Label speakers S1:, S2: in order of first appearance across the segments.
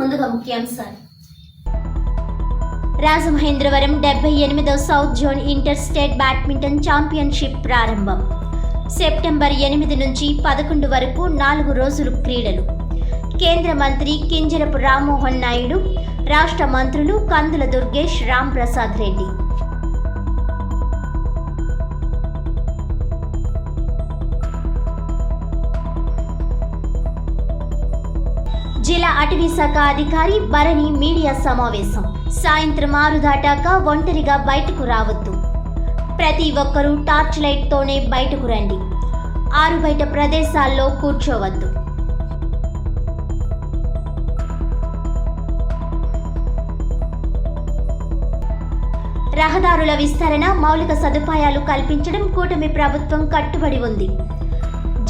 S1: ముందుగా ముఖ్యాంశాలు. రాజమహేంద్రవరం 78వ south zone inter state badminton championship ప్రారంభం. సెప్టెంబర్ 8 నుంచి 11 వరకు 4 రోజులు క్రీడలు. కేంద్ర మంత్రి కింజరపు రామ్మోహన్ నాయుడు, రాష్ట్ర మంత్రులు కందుల దుర్గేష్, రామ్ ప్రసాద్ రెడ్డి. జిల్లా అటవీ శాఖ అధికారి భరణి మీడియా సమావేశం. సాయంత్రం 6 దాటాక ఒంటరిగా బయటకు రావద్దు. ప్రతి ఒక్కరూ టార్చ్ లైట్తోనే బయటకు రండి. ఆరు బయట ప్రదేశాల్లో కూర్చోవద్దు. రహదారుల విస్తరణ, మౌలిక సదుపాయాలు కల్పించడం కూటమి ప్రభుత్వం కట్టుబడి ఉంది.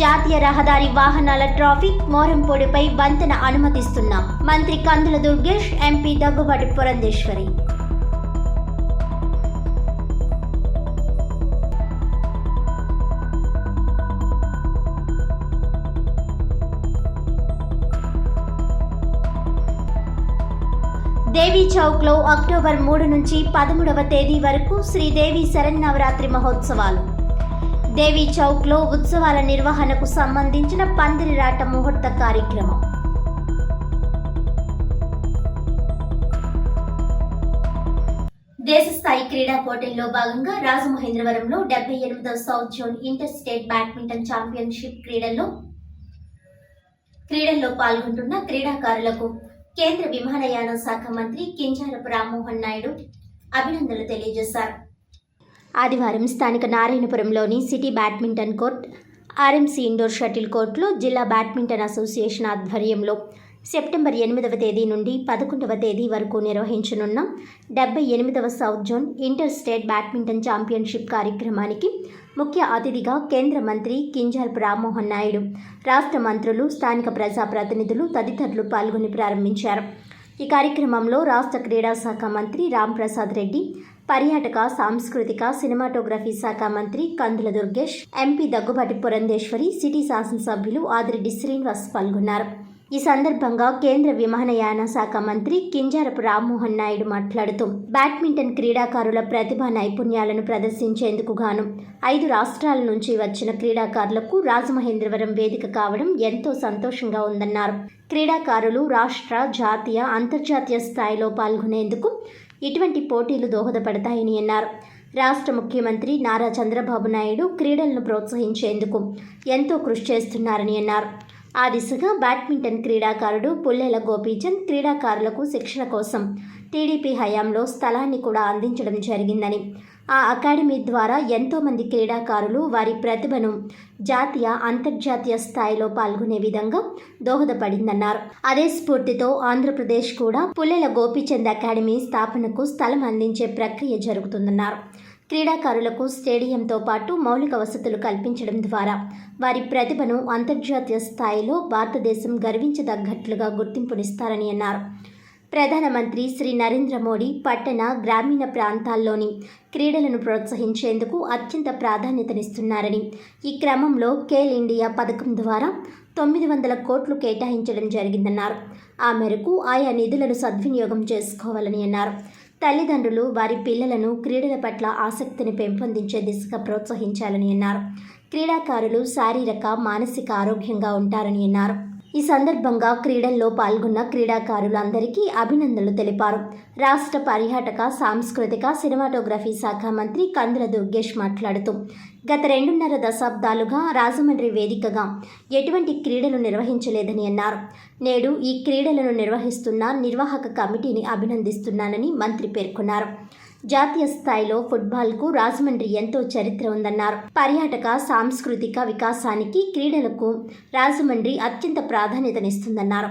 S1: జాతీయ రహదారి వాహనాల ట్రాఫిక్ మోరంపొడిపై వంతెన అనుమతిస్తున్నాం. మంత్రి కందుల దుర్గేష్, ఎంపీ దగ్గుబాటి పురంధేశ్వరి. దేవీ చౌక్లో అక్టోబర్ 3 నుంచి 13వ తేదీ వరకు శ్రీదేవి శరన్నవరాత్రి మహోత్సవాలు. దేవీ చౌక్లో ఉత్సవాల నిర్వహణకు సంబంధించిన పందిరిరాట ముహూర్త కార్యక్రమం. దేశస్థాయి క్రీడా పోటీల్లో భాగంగా రాజమహేంద్రవరంలో 78వ south zone inter state badminton championship క్రీడల్లో పాల్గొంటున్న క్రీడాకారులకు కేంద్ర విమానయాన శాఖ మంత్రి కింజరపు రామ్మోహన్ నాయుడు అభినందనలు తెలియజేశారు. ఆదివారం స్థానిక నారాయణపురంలోని city badminton court, RMC indoor shuttle కోర్టులో జిల్లా బ్యాడ్మింటన్ అసోసియేషన్ ఆధ్వర్యంలో సెప్టెంబర్ 8వ తేదీ నుండి 11వ తేదీ వరకు నిర్వహించనున్న 78వ south zone inter state badminton championship కార్యక్రమానికి ముఖ్య అతిథిగా కేంద్ర మంత్రి కింజరపు రామ్మోహన్ నాయుడు, రాష్ట్ర మంత్రులు, స్థానిక ప్రజాప్రతినిధులు తదితరులు పాల్గొని ప్రారంభించారు. ఈ కార్యక్రమంలో రాష్ట్ర క్రీడా శాఖ మంత్రి రామ్ ప్రసాద్ రెడ్డి, పర్యాటక, సాంస్కృతిక, సినిమాటోగ్రఫీ శాఖ మంత్రి కందుల దుర్గేష్, ఎంపీ దగ్గుబాటి పురంధేశ్వరి, సిటీ శాసనసభ్యులు ఆదిరెడ్డి శ్రీనివాస్ పాల్గొన్నారు. ఈ సందర్భంగా కేంద్ర విమానయాన శాఖ మంత్రి కింజరపు రామ్మోహన్ నాయుడు మాట్లాడుతూ బ్యాడ్మింటన్ క్రీడాకారుల ప్రతిభా నైపుణ్యాలను ప్రదర్శించేందుకు గాను 5 రాష్ట్రాల నుంచి వచ్చిన క్రీడాకారులకు రాజమహేంద్రవరం వేదిక కావడం ఎంతో సంతోషంగా ఉందన్నారు. క్రీడాకారులు రాష్ట్ర, జాతీయ, అంతర్జాతీయ స్థాయిలో పాల్గొనేందుకు ఇటువంటి పోటీలు దోహదపడతాయని అన్నారు. రాష్ట్ర ముఖ్యమంత్రి నారా చంద్రబాబు నాయుడు క్రీడలను ప్రోత్సహించేందుకు ఎంతో కృషి చేస్తున్నారని అన్నారు. ఆ దిశగా బ్యాడ్మింటన్ క్రీడాకారుడు పుల్లెల గోపీచంద్ క్రీడాకారులకు శిక్షణ కోసం టీడీపీ హయాంలో స్థలాన్ని కూడా అందించడం జరిగిందని, ఆ అకాడమీ ద్వారా ఎంతోమంది క్రీడాకారులు వారి ప్రతిభను జాతీయ, అంతర్జాతీయ స్థాయిలో పాల్గొనే విధంగా దోహదపడిందన్నారు. అదే స్ఫూర్తితో ఆంధ్రప్రదేశ్ కూడా పుల్లెల గోపీచంద్ అకాడమీ స్థాపనకు స్థలం అందించే ప్రక్రియ జరుగుతుందన్నారు. క్రీడాకారులకు స్టేడియంతో పాటు మౌలిక వసతులు కల్పించడం ద్వారా వారి ప్రతిభను అంతర్జాతీయ స్థాయిలో భారతదేశం గర్వించదగ్గట్లుగా గుర్తింపునిస్తారని అన్నారు. ప్రధానమంత్రి శ్రీ నరేంద్ర మోడీ పట్టణ, గ్రామీణ ప్రాంతాల్లోని క్రీడలను ప్రోత్సహించేందుకు అత్యంత ప్రాధాన్యతనిస్తున్నారని, ఈ క్రమంలో ఖేల్ ఇండియా పథకం ద్వారా 900 కోట్లు కేటాయించడం జరిగిందన్నారు. ఆ మేరకు ఆయా నిధులను సద్వినియోగం చేసుకోవాలని అన్నారు. తల్లిదండ్రులు వారి పిల్లలను క్రీడల పట్ల ఆసక్తిని పెంపొందించే దిశగా ప్రోత్సహించాలని అన్నారు. క్రీడాకారులు శారీరక, మానసిక ఆరోగ్యంగా ఉంటారని అన్నారు. ఈ సందర్భంగా క్రీడల్లో పాల్గొన్న క్రీడాకారులందరికీ అభినందనలు తెలిపారు. రాష్ట్ర పర్యాటక, సాంస్కృతిక, సినిమాటోగ్రఫీ శాఖ మంత్రి కందుల దుర్గేష్ మాట్లాడుతూ గత 2.5 దశాబ్దాలుగా రాజమండ్రి వేదికగా ఎటువంటి క్రీడలు నిర్వహించలేదని అన్నారు. నేడు ఈ క్రీడలను నిర్వహిస్తున్న నిర్వాహక కమిటీని అభినందిస్తున్నానని మంత్రి పేర్కొన్నారు. జాతీయ స్థాయిలో ఫుట్బాల్కు రాజమండ్రి ఎంతో చరిత్ర ఉందన్నారు. పర్యాటక, సాంస్కృతిక వికాసానికి క్రీడలకు రాజమండ్రి అత్యంత ప్రాధాన్యతనిస్తుందన్నారు.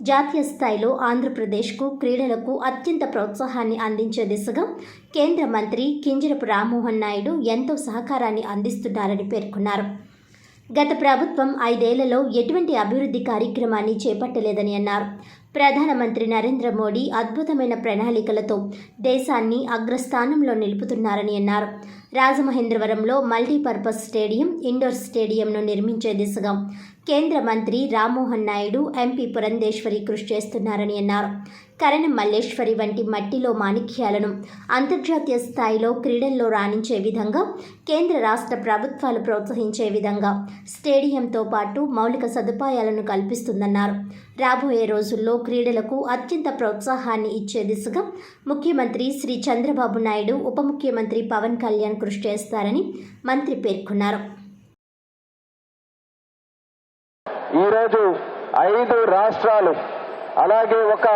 S1: జాతీయ స్థాయిలో ఆంధ్రప్రదేశ్కు క్రీడలకు అత్యంత ప్రోత్సాహాన్ని అందించే దిశగా కేంద్ర మంత్రి కింజరపు రామ్మోహన్ నాయుడు ఎంతో సహకారాన్ని అందిస్తున్నారని పేర్కొన్నారు. గత ప్రభుత్వం 5 ఏళ్లలో ఎటువంటి అభివృద్ధి కార్యక్రమాన్ని చేపట్టలేదని అన్నారు. ప్రధానమంత్రి నరేంద్ర మోడీ అద్భుతమైన ప్రణాళికలతో దేశాన్ని అగ్రస్థానంలో నిలుపుతున్నారని అన్నారు. రాజమహేంద్రవరంలో మల్టీపర్పస్ స్టేడియం, ఇండోర్ స్టేడియంను నిర్మించే దిశగా కేంద్ర మంత్రి రామ్మోహన్ నాయుడు, ఎంపీ పురంధేశ్వరి కృషి చేస్తున్నారని అన్నారు. కరణం మల్లేశ్వరి వంటి మట్టిలో మాణిక్యాలను అంతర్జాతీయ స్థాయిలో క్రీడల్లో రాణించే విధంగా కేంద్ర రాష్ట్ర ప్రభుత్వాలు ప్రోత్సహించే విధంగా స్టేడియంతో పాటు మౌలిక సదుపాయాలను కల్పిస్తుందన్నారు. రాబోయే రోజుల్లో క్రీడలకు అత్యంత ప్రోత్సాహాన్ని ఇచ్చే దిశగా ముఖ్యమంత్రి శ్రీ చంద్రబాబు నాయుడు, ఉప ముఖ్యమంత్రి పవన్ కళ్యాణ్ కృషి చేస్తారని మంత్రి పేర్కొన్నారు.
S2: ఈరోజు 5 రాష్ట్రాలు అలాగే ఒక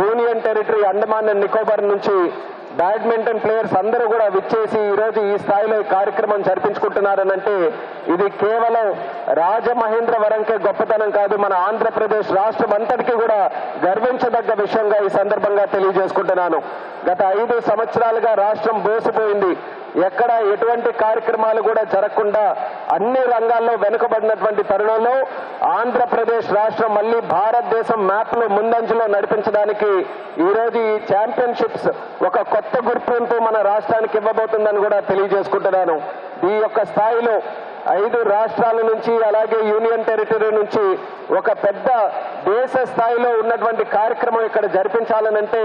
S2: union territory Andaman and Nicobar నుంచి బ్యాడ్మింటన్ ప్లేయర్స్ అందరూ కూడా విచ్చేసి ఈరోజు ఈ స్థాయిలో ఈ కార్యక్రమం జరిపించుకుంటున్నారనంటే ఇది కేవలం రాజమహేంద్రవరంకే గొప్పతనం కాదు, మన ఆంధ్రప్రదేశ్ రాష్ట్రం అంతటికీ కూడా గర్వించదగ్గ విషయంగా ఈ సందర్భంగా తెలియజేసుకుంటున్నాను. గత 5 సంవత్సరాలుగా రాష్ట్రం బోసిపోయింది. ఎక్కడ ఎటువంటి కార్యక్రమాలు కూడా జరగకుండా అన్ని రంగాల్లో వెనుకబడినటువంటి తరుణంలో ఆంధ్రప్రదేశ్ రాష్ట్రం మళ్ళీ భారతదేశం మ్యాప్లో ముందంజలో నడిపించడానికి ఈరోజు ఈ ఛాంపియన్షిప్స్ ఒక కొత్త గుర్తింపు మన రాష్ట్రానికి ఇవ్వబోతుందని కూడా తెలియజేసుకుంటున్నాను. ఈ యొక్క స్థాయిలో 5 రాష్ట్రాల నుంచి అలాగే యూనియన్ టెరిటరీ నుంచి ఒక పెద్ద దేశ స్థాయిలో ఉన్నటువంటి కార్యక్రమం ఇక్కడ జరిపించాలనంటే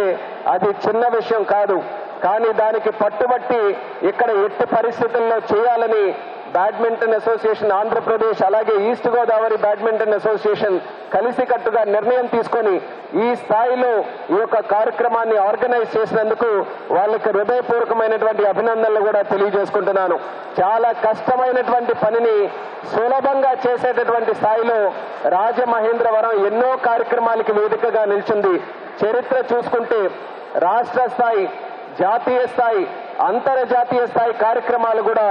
S2: అది చిన్న విషయం కాదు. కానీ దానికి పట్టుబట్టి ఇక్కడ ఎట్టి పరిస్థితుల్లో చేయాలని బ్యాడ్మింటన్ అసోసియేషన్ ఆంధ్రప్రదేశ్ అలాగే ఈస్ట్ గోదావరి బ్యాడ్మింటన్ అసోసియేషన్ కలిసికట్టుగా నిర్ణయం తీసుకొని ఈ స్థాయిలో ఈ యొక్క కార్యక్రమాన్ని ఆర్గనైజ్ చేసినందుకు వాళ్ళకి హృదయపూర్వకమైనటువంటి అభినందనలు కూడా తెలియజేసుకుంటున్నాను. చాలా కష్టమైనటువంటి పనిని సులభంగా చేసేటటువంటి స్థాయిలో రాజమహేంద్రవరం ఎన్నో కార్యక్రమాలకి వేదికగా నిలిచింది. చరిత్ర చూసుకుంటే రాష్ట్ర స్థాయి, జాతీయ స్థాయి, అంతర్జాతీయ స్థాయి కార్యక్రమాలు కూడా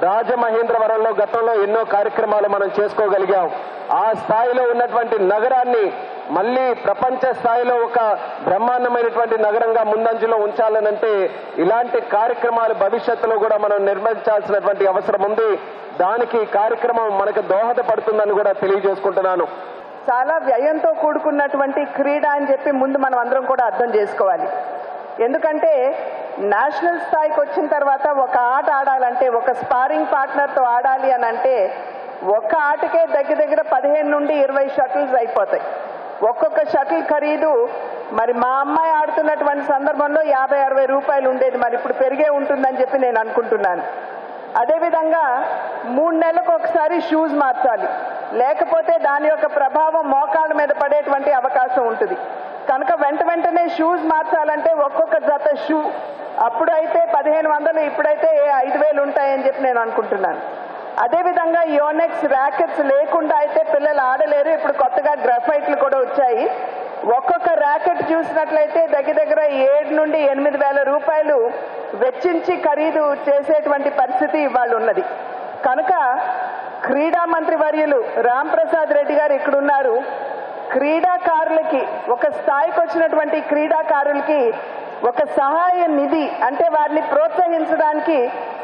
S2: రాజమహేంద్రవరంలో గతంలో ఎన్నో కార్యక్రమాలు మనం చేసుకోగలిగాం. ఆ స్థాయిలో ఉన్నటువంటి నగరాన్ని మళ్ళీ ప్రపంచ స్థాయిలో ఒక బ్రహ్మాండమైనటువంటి నగరంగా ముందంజలో ఉంచాలనంటే ఇలాంటి కార్యక్రమాలు భవిష్యత్తులో కూడా మనం నిర్మించాల్సినటువంటి అవసరం ఉంది. దానికి కార్యక్రమం మనకు దోహదపడుతుందని కూడా తెలియజేసుకుంటున్నాను.
S3: చాలా వ్యయంతో కూడుకున్నటువంటి క్రీడ అని చెప్పి ముందు మనం అందరం కూడా అర్థం చేసుకోవాలి. ఎందుకంటే నేషనల్ స్థాయికి వచ్చిన తర్వాత ఒక ఆట ఆడాలంటే ఒక స్పారింగ్ పార్ట్నర్తో ఆడాలి అని అంటే ఒక్క ఆటకే దగ్గర 15 నుండి 20 షటిల్స్ అయిపోతాయి. ఒక్కొక్క షటిల్ ఖరీదు మరి మా అమ్మాయి ఆడుతున్నటువంటి సందర్భంలో 50-60 రూపాయలు ఉండేది, మరి ఇప్పుడు పెరిగే ఉంటుందని చెప్పి నేను అనుకుంటున్నాను. అదేవిధంగా 3 నెలలకు ఒకసారి షూస్ మార్చాలి, లేకపోతే దాని యొక్క ప్రభావం మోకాళ్ళ మీద పడేటువంటి అవకాశం ఉంటుంది. కనుక వెంటనే షూస్ మార్చాలంటే ఒక్కొక్క జత షూ అప్పుడైతే 1500, ఇప్పుడైతే 5000 ఉంటాయని చెప్పి నేను అనుకుంటున్నాను. అదేవిధంగా యోనెక్స్ ర్యాకెట్స్ లేకుండా అయితే పిల్లలు ఆడలేరు. ఇప్పుడు కొత్తగా గ్రాఫైట్లు కూడా వచ్చాయి. ఒక్కొక్క ర్యాకెట్ చూసినట్లయితే దగ్గర 7 నుండి 8,000 రూపాయలు వెచ్చించి ఖరీదు చేసేటువంటి పరిస్థితి ఇవాళ ఉన్నది. కనుక క్రీడా మంత్రి వర్యులు రాంప్రసాద్ రెడ్డి గారు ఇక్కడున్నారు. క్రీడాకారులకి, ఒక స్థాయికి వచ్చినటువంటి క్రీడాకారులకి ఒక సహాయ నిధి అంటే వారిని ప్రోత్సహించడానికి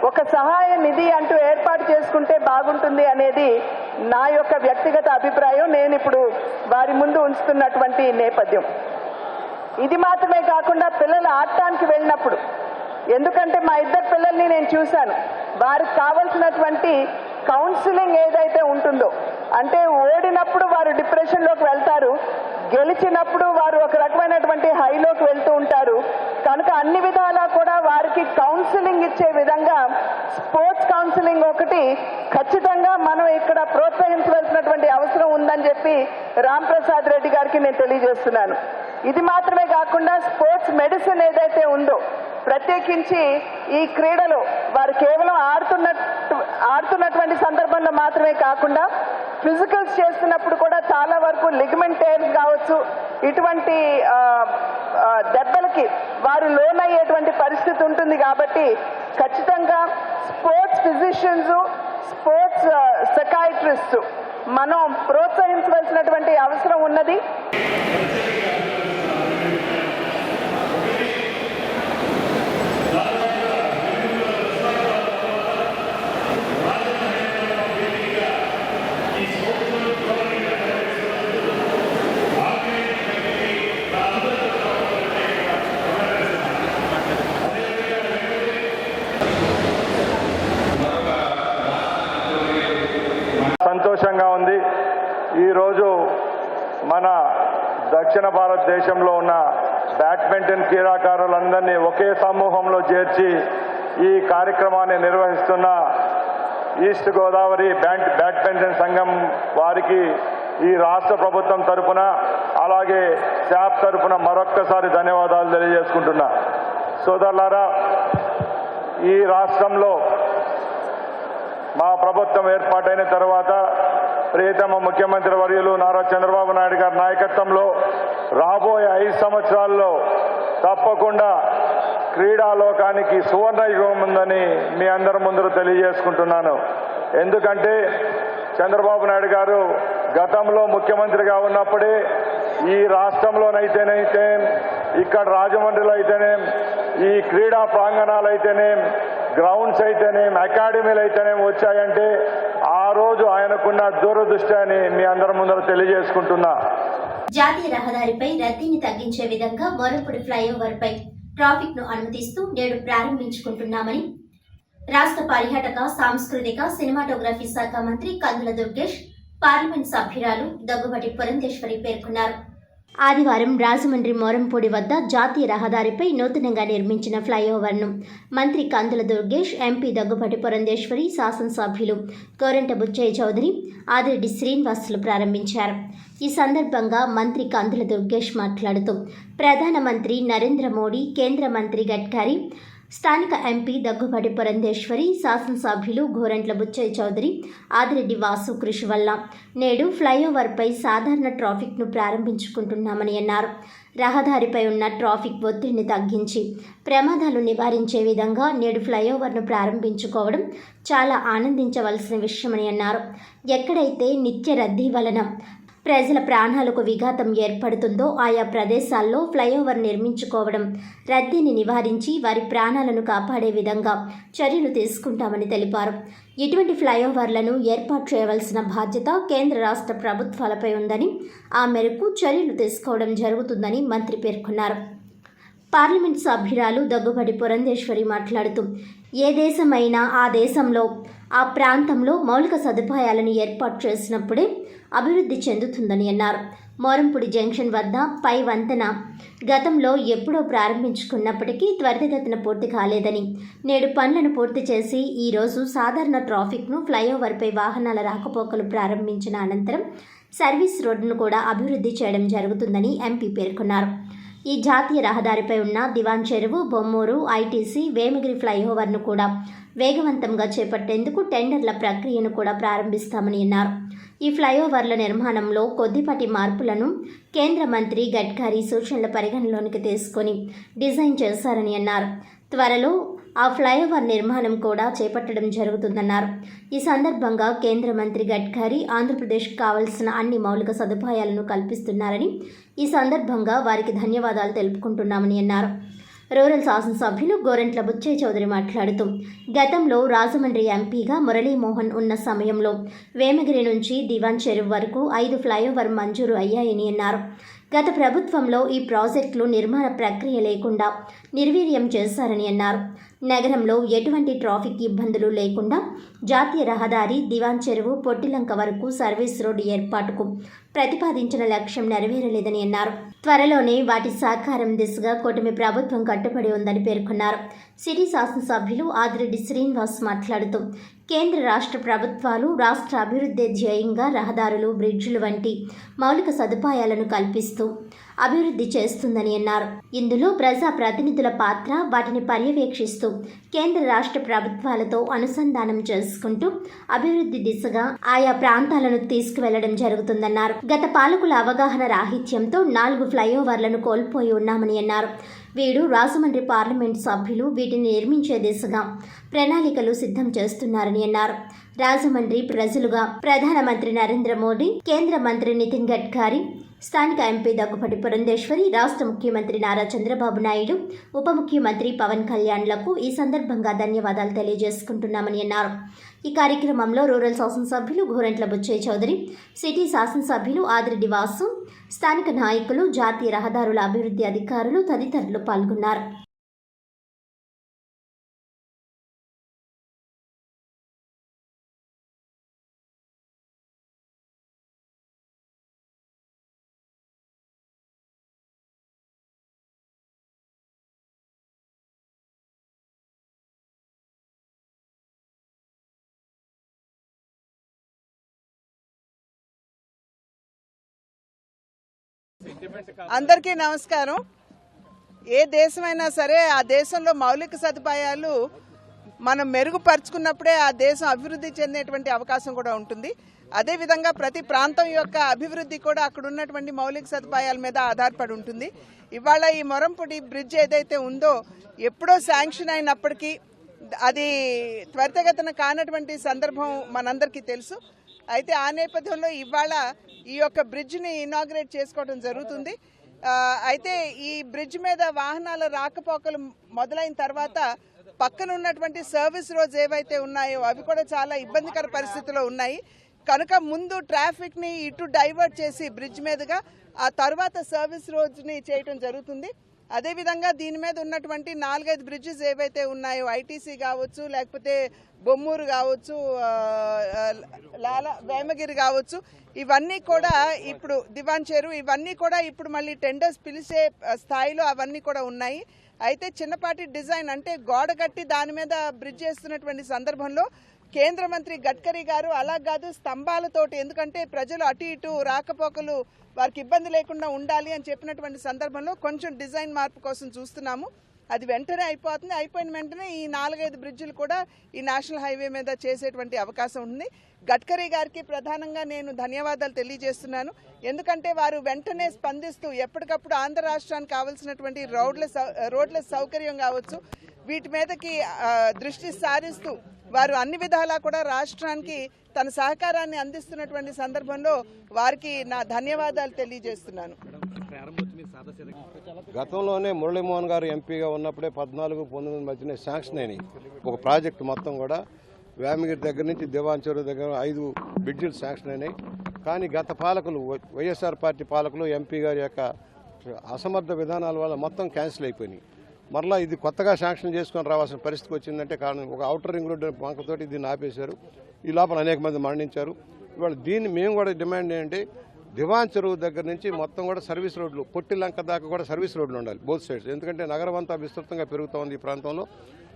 S3: ఒక సహాయ నిధి అంటూ ఏర్పాటు చేసుకుంటే బాగుంటుంది అనేది నా యొక్క వ్యక్తిగత అభిప్రాయం. నేను ఇప్పుడు వారి ముందు ఉంచుతున్నటువంటి నేపథ్యం. ఇది మాత్రమే కాకుండా పిల్లలు ఆడటానికి వెళ్ళినప్పుడు, ఎందుకంటే మా 2 పిల్లల్ని నేను చూశాను, వారికి కావలసినటువంటి కౌన్సిలింగ్ ఏదైతే ఉంటుందో, అంటే ఓడినప్పుడు వారు డిప్రెషన్లోకి వెళ్తారు, గెలిచినప్పుడు వారు ఒక రకమైనటువంటి హైలోకి వెళ్తూ ఉంటారు. కనుక అన్ని విధాలా కూడా వారికి కౌన్సిలింగ్ ఇచ్చే విధంగా స్పోర్ట్స్ కౌన్సిలింగ్ ఒకటి ఖచ్చితంగా మనం ఇక్కడ ప్రోత్సహించవలసినటువంటి అవసరం ఉందని చెప్పి రాంప్రసాద్ రెడ్డి గారికి నేను తెలియజేస్తున్నాను. ఇది మాత్రమే కాకుండా స్పోర్ట్స్ మెడిసిన్ ఏదైతే ఉందో, ప్రత్యేకించి ఈ క్రీడలో వారు కేవలం ఆడుతున్నటువంటి సందర్భంలో మాత్రమే కాకుండా ఫిజికల్స్ చేస్తున్నప్పుడు కూడా చాలా వరకు లిగమెంట్ టేర్స్ కావచ్చు, ఇటువంటి దెబ్బలకి వారు లోనయ్యేటువంటి పరిస్థితి ఉంటుంది. కాబట్టి ఖచ్చితంగా స్పోర్ట్స్ ఫిజిషియన్స్, స్పోర్ట్స్ సైకాట్రిస్ట్ మనం ప్రోత్సహించవలసినటువంటి అవసరం ఉన్నది.
S4: దక్షిణ భారతదేశంలో ఉన్న బ్యాడ్మింటన్ క్రీడాకారులందరినీ ఒకే సమూహంలో చేర్చి ఈ కార్యక్రమాన్ని నిర్వహిస్తున్న ఈస్ట్ గోదావరి బ్యాడ్మింటన్ సంఘం వారికి ఈ రాష్ట్ర ప్రభుత్వం తరఫున అలాగే శాప్ తరఫున మరొక్కసారి ధన్యవాదాలు తెలియజేసుకుంటున్నా. సోదరులారా, ఈ రాష్ట్రంలో మా ప్రభుత్వం ఏర్పాటైన తర్వాత ప్రియతమ ముఖ్యమంత్రి వర్యులు నారా చంద్రబాబు నాయుడు గారి నాయకత్వంలో రాబోయే 5 సంవత్సరాల్లో తప్పకుండా క్రీడాలోకానికి సువర్ణ యుగం ఉందని మీ అందరి ముందు తెలియజేసుకుంటున్నాను. ఎందుకంటే చంద్రబాబు నాయుడు గారు గతంలో ముఖ్యమంత్రిగా ఉన్నప్పుడే ఈ రాష్ట్రంలోనైతేనైతే ఇక్కడ రాజమండ్రిలో అయితేనే ఈ క్రీడా ప్రాంగణాలు అయితేనే గ్రౌండ్స్ అయితేనే అకాడమీలు అయితేనే వచ్చాయంటే ఆ రోజు ఆయనకున్న దూరదృష్టి అని మీ అందరి ముందర తెలియజేసుకుంటున్నా.
S1: జాతీయ రహదారిపై రద్దీని తగ్గించే విధంగా మోరంపూడి ఫ్లైఓవర్ పై ట్రాఫిక్ ను అనుమతిస్తూ నేడు ప్రారంభించుకుంటున్నామని రాష్ట్ర పర్యాటక సాంస్కృతిక సినిమాటోగ్రఫీ శాఖ మంత్రి కందుల దుర్గేష్ పార్లమెంట్ సభ్యురాలు దగ్గుబాటి పురంధేశ్వరి పేర్కొన్నారు. ఆదివారం రాజమండ్రి మోరంపూడి వద్ద జాతీయ రహదారిపై నూతనంగా నిర్మించిన ఫ్లైఓవర్ను మంత్రి కందుల దుర్గేష్, ఎంపీ దగ్గుబాటి పురంధేశ్వరి, శాసనసభ్యులు కోరంట బుచ్చయ్య చౌదరి, ఆదిరెడ్డి శ్రీనివాసులు ప్రారంభించారు. ఈ సందర్భంగా మంత్రి కందుల దుర్గేష్ మాట్లాడుతూ ప్రధానమంత్రి నరేంద్ర మోడీ, కేంద్ర మంత్రి గడ్కరీ, స్థానిక ఎంపీ దగ్గుబాటి పురంధేశ్వరి, శాసనసభ్యులు గోరంట్ల బుచ్చయ్య చౌదరి, ఆదిరెడ్డి వాసు కృషి వల్ల నేడు ఫ్లైఓవర్పై సాధారణ ట్రాఫిక్ను ప్రారంభించుకుంటున్నామని అన్నారు. రహదారిపై ఉన్న ట్రాఫిక్ ఒత్తిడిని తగ్గించి ప్రమాదాలు నివారించే విధంగా నేడు ఫ్లైఓవర్ను ప్రారంభించుకోవడం చాలా ఆనందించవలసిన విషయమని అన్నారు. ఎక్కడైతే నిత్య రద్దీ వలన ప్రజల ప్రాణాలకు విఘాతం ఏర్పడుతుందో ఆయా ప్రదేశాల్లో ఫ్లైఓవర్ నిర్మించుకోవడం, రద్దీని నివారించి వారి ప్రాణాలను కాపాడే విధంగా చర్యలు తీసుకుంటామని తెలిపారు. ఇటువంటి ఫ్లైఓవర్లను ఏర్పాటు చేయవలసిన బాధ్యత కేంద్ర రాష్ట్ర ప్రభుత్వాలపై ఉందని, ఆ మేరకు చర్యలు తీసుకోవడం జరుగుతుందని మంత్రి పేర్కొన్నారు. పార్లమెంట్ సభ్యురాలు దగ్గుబాటి పురంధేశ్వరి మాట్లాడుతూ ఏ దేశమైనా ఆ దేశంలో ఆ ప్రాంతంలో మౌలిక సదుపాయాలను ఏర్పాటు చేసినప్పుడే అభివృద్ధి చెందుతుందని అన్నారు. మోరంపూడి జంక్షన్ వద్ద పై వంతెన గతంలో ఎప్పుడో ప్రారంభించుకున్నప్పటికీ త్వరితగతిన పూర్తి కాలేదని, నేడు పనులను పూర్తి చేసి ఈరోజు సాధారణ ట్రాఫిక్ను ఫ్లైఓవర్పై వాహనాల రాకపోకలు ప్రారంభించిన అనంతరం సర్వీస్ రోడ్డును కూడా అభివృద్ధి చేయడం జరుగుతుందని ఎంపీ పేర్కొన్నారు. ఈ జాతీయ రహదారిపై ఉన్న దివాన్ చెరువు, బొమ్మూరు, ఐటీసీ, వేమగిరి ఫ్లైఓవర్ను కూడా వేగవంతంగా చేపట్టేందుకు టెండర్ల ప్రక్రియను కూడా ప్రారంభిస్తామని అన్నారు. ఈ ఫ్లైఓవర్ల నిర్మాణంలో కొద్దిపాటి మార్పులను కేంద్ర మంత్రి గడ్కరీ సూచనల పరిగణలోనికి తీసుకొని డిజైన్ చేశారని అన్నారు. త్వరలో ఆ ఫ్లైఓవర్ నిర్మాణం కూడా చేపట్టడం జరుగుతుందన్నారు. ఈ సందర్భంగా కేంద్ర మంత్రి గడ్కరీ ఆంధ్రప్రదేశ్కు కావాల్సిన అన్ని మౌలిక సదుపాయాలను కల్పిస్తున్నారని, ఈ సందర్భంగా వారికి ధన్యవాదాలు తెలుపుకుంటున్నామని అన్నారు. రూరల్ శాసనసభ్యులు గోరంట్ల బుచ్చయ్య చౌదరి మాట్లాడుతూ గతంలో రాజమండ్రి ఎంపీగా మురళీమోహన్ ఉన్న సమయంలో వేమగిరి నుంచి దివాన్ చెరువు వరకు 5 ఫ్లైఓవర్ మంజూరు అయ్యాయని అన్నారు. గత ప్రభుత్వంలో ఈ ప్రాజెక్టులు నిర్మాణ ప్రక్రియ లేకుండా నిర్వీర్యం చేశారని అన్నారు. నగరంలో ఎటువంటి ట్రాఫిక్ ఇబ్బందులు లేకుండా జాతీయ రహదారి దివాన్ చెరువు, పొట్టిలంక వరకు సర్వీస్ రోడ్డు ఏర్పాటుకు ప్రతిపాదించిన లక్ష్యం నెరవేరలేదని అన్నారు. త్వరలోనే వాటి సాకారం దిశగా కూటమి ప్రభుత్వం కట్టుబడి ఉందని పేర్కొన్నారు. సిటీ శాసనసభ్యులు ఆదిరెడ్డి శ్రీనివాస్ మాట్లాడుతూ కేంద్ర రాష్ట్ర ప్రభుత్వాలు రాష్ట్ర అభివృద్ధి ధ్యేయంగా రహదారులు, బ్రిడ్జిలు వంటి మౌలిక సదుపాయాలను కల్పిస్తూ అభివృద్ధి చేస్తుందని అన్నారు. ఇందులో ప్రజా ప్రతినిధుల పాత్ర, వాటిని పర్యవేక్షిస్తూ కేంద్ర రాష్ట్ర ప్రభుత్వాలతో అనుసంధానం చేసుకుంటూ అభివృద్ధి దిశగా ఆయా ప్రాంతాలను తీసుకువెళ్లడం జరుగుతుందన్నారు. గత పాలకుల అవగాహన రాహిత్యంతో 4 ఫ్లైఓవర్లను కోల్పోయి ఉన్నామని అన్నారు. వీడు రాజమండ్రి పార్లమెంట్ సభ్యులు వీటిని నిర్మించే దిశగా ప్రణాళికలు సిద్ధం చేస్తున్నారని అన్నారు. రాజమండ్రి ప్రజలుగా ప్రధానమంత్రి నరేంద్ర మోడీ, కేంద్ర మంత్రి నితిన్ గడ్కరీ, స్థానిక ఎంపీ దగ్గుబాటి పురంధేశ్వరి, రాష్ట్ర ముఖ్యమంత్రి నారా చంద్రబాబు నాయుడు, ఉప ముఖ్యమంత్రి పవన్ కళ్యాణ్లకు ఈ సందర్భంగా ధన్యవాదాలు తెలియజేసుకుంటున్నామని అన్నారు. ఈ కార్యక్రమంలో రూరల్ శాసనసభ్యులు గోరంట్ల బుచ్చయ్య చౌదరి, సిటీ శాసనసభ్యులు ఆదిరెడ్డి వాసు, స్థానిక నాయకులు, జాతీయ రహదారుల అభివృద్ధి అధికారులు తదితరులు పాల్గొన్నారు.
S3: అందరికీ నమస్కారం. ఏ దేశమైనా సరే ఆ దేశంలో మౌలిక సదుపాయాలు మనం మెరుగుపరుచుకున్నప్పుడే ఆ దేశం అభివృద్ధి చెందేటువంటి అవకాశం కూడా ఉంటుంది. అదేవిధంగా ప్రతి ప్రాంతం యొక్క అభివృద్ధి కూడా అక్కడ ఉన్నటువంటి మౌలిక సదుపాయాల మీద ఆధారపడి ఉంటుంది. ఇవాళ ఈ మొరంపూడి బ్రిడ్జ్ ఏదైతే ఉందో ఎప్పుడో శాంక్షన్ అయినప్పటికీ అది త్వరితగతిన కానటువంటి సందర్భం మనందరికీ తెలుసు. అయితే ఆ నేపథ్యంలో ఇవాళ ఈ యొక్క బ్రిడ్జ్ని ఇనాగ్రేట్ చేసుకోవడం జరుగుతుంది. అయితే ఈ బ్రిడ్జ్ మీద వాహనాల రాకపోకలు మొదలైన తర్వాత పక్కన ఉన్నటువంటి సర్వీస్ రోడ్స్ ఏవైతే ఉన్నాయో అవి కూడా చాలా ఇబ్బందికర పరిస్థితిలో ఉన్నాయి. కనుక ముందు ట్రాఫిక్ని ఇటు డైవర్ట్ చేసి బ్రిడ్జ్ మీదుగా ఆ తర్వాత సర్వీస్ రోడ్స్ని చేయటం జరుగుతుంది. అదేవిధంగా దీని మీద ఉన్నటువంటి 4-5 బ్రిడ్జెస్ ఏవైతే ఉన్నాయో ఐటీసీ కావచ్చు, లేకపోతే బొమ్మూరు కావచ్చు, వేమగిరి కావచ్చు, ఇవన్నీ కూడా ఇప్పుడు దివాన్ చెరువు ఇవన్నీ కూడా ఇప్పుడు మళ్ళీ టెండర్స్ పిలిచే స్థాయిలో అవన్నీ కూడా ఉన్నాయి. అయితే చిన్నపాటి డిజైన్ అంటే గోడ కట్టి దాని మీద బ్రిడ్జ్ చేస్తున్నటువంటి సందర్భంలో కేంద్ర మంత్రి గడ్కరీ గారు అలా కాదు స్తంభాలతోటి, ఎందుకంటే ప్రజలు అటు ఇటు రాకపోకలు వారికి ఇబ్బంది లేకుండా ఉండాలి అని చెప్పినటువంటి సందర్భంలో కొంచెం డిజైన్ మార్పు కోసం చూస్తున్నాము. అది వెంటనే అయిపోతుంది. అయిపోయిన వెంటనే ఈ 4-5 బ్రిడ్జిలు కూడా ఈ నేషనల్ హైవే మీద చేసేటువంటి అవకాశం ఉంది. గడ్కరీ గారికి ప్రధానంగా నేను ధన్యవాదాలు తెలియజేస్తున్నాను. ఎందుకంటే వారు వెంటనే స్పందిస్తూ ఎప్పటికప్పుడు ఆంధ్ర రాష్ట్రానికి కావాల్సినటువంటి రోడ్ల సౌకర్యం కావచ్చు వీటి మీదకి దృష్టి సారిస్తూ వారు అన్ని విధాలా కూడా రాష్ట్రానికి తన సహకారాన్ని అందిస్తున్నటువంటి సందర్భంలో వారికి నా ధన్యవాదాలు తెలియజేస్తున్నాను.
S5: గతంలోనే మురళీమోహన్ గారు ఎంపీగా ఉన్నప్పుడే 14-19 మధ్యనే శాంక్షన్ అయినాయి ఒక ప్రాజెక్టు మొత్తం కూడా. వేమగిరి దగ్గర నుంచి దివాన్ చెరువు దగ్గర 5 బ్రిడ్జిలు శాంక్షన్ అయినాయి. కానీ గత పాలకులు వైఎస్ఆర్ పార్టీ పాలకులు ఎంపీ గారి యొక్క అసమర్థ విధానాల వల్ల మొత్తం క్యాన్సిల్ అయిపోయినాయి. మరలా ఇది కొత్తగా శాంక్షన్ చేసుకొని రావాల్సిన పరిస్థితికి వచ్చిందంటే కారణం ఒక ఔటర్ రింగ్ రోడ్డు బంకతోటి దీన్ని ఆపేశారు. ఈ లోపల అనేక మంది మరణించారు. ఇవాళ దీన్ని మేము కూడా డిమాండ్ ఏంటంటే దివాన్ చెరువు దగ్గర నుంచి మొత్తం కూడా సర్వీస్ రోడ్లు, పొట్టిలంక దాకా కూడా సర్వీస్ రోడ్లు ఉండాలి బోత్ సైడ్స్. ఎందుకంటే నగరం అంతా విస్తృతంగా పెరుగుతూ ఉంది ఈ ప్రాంతంలో.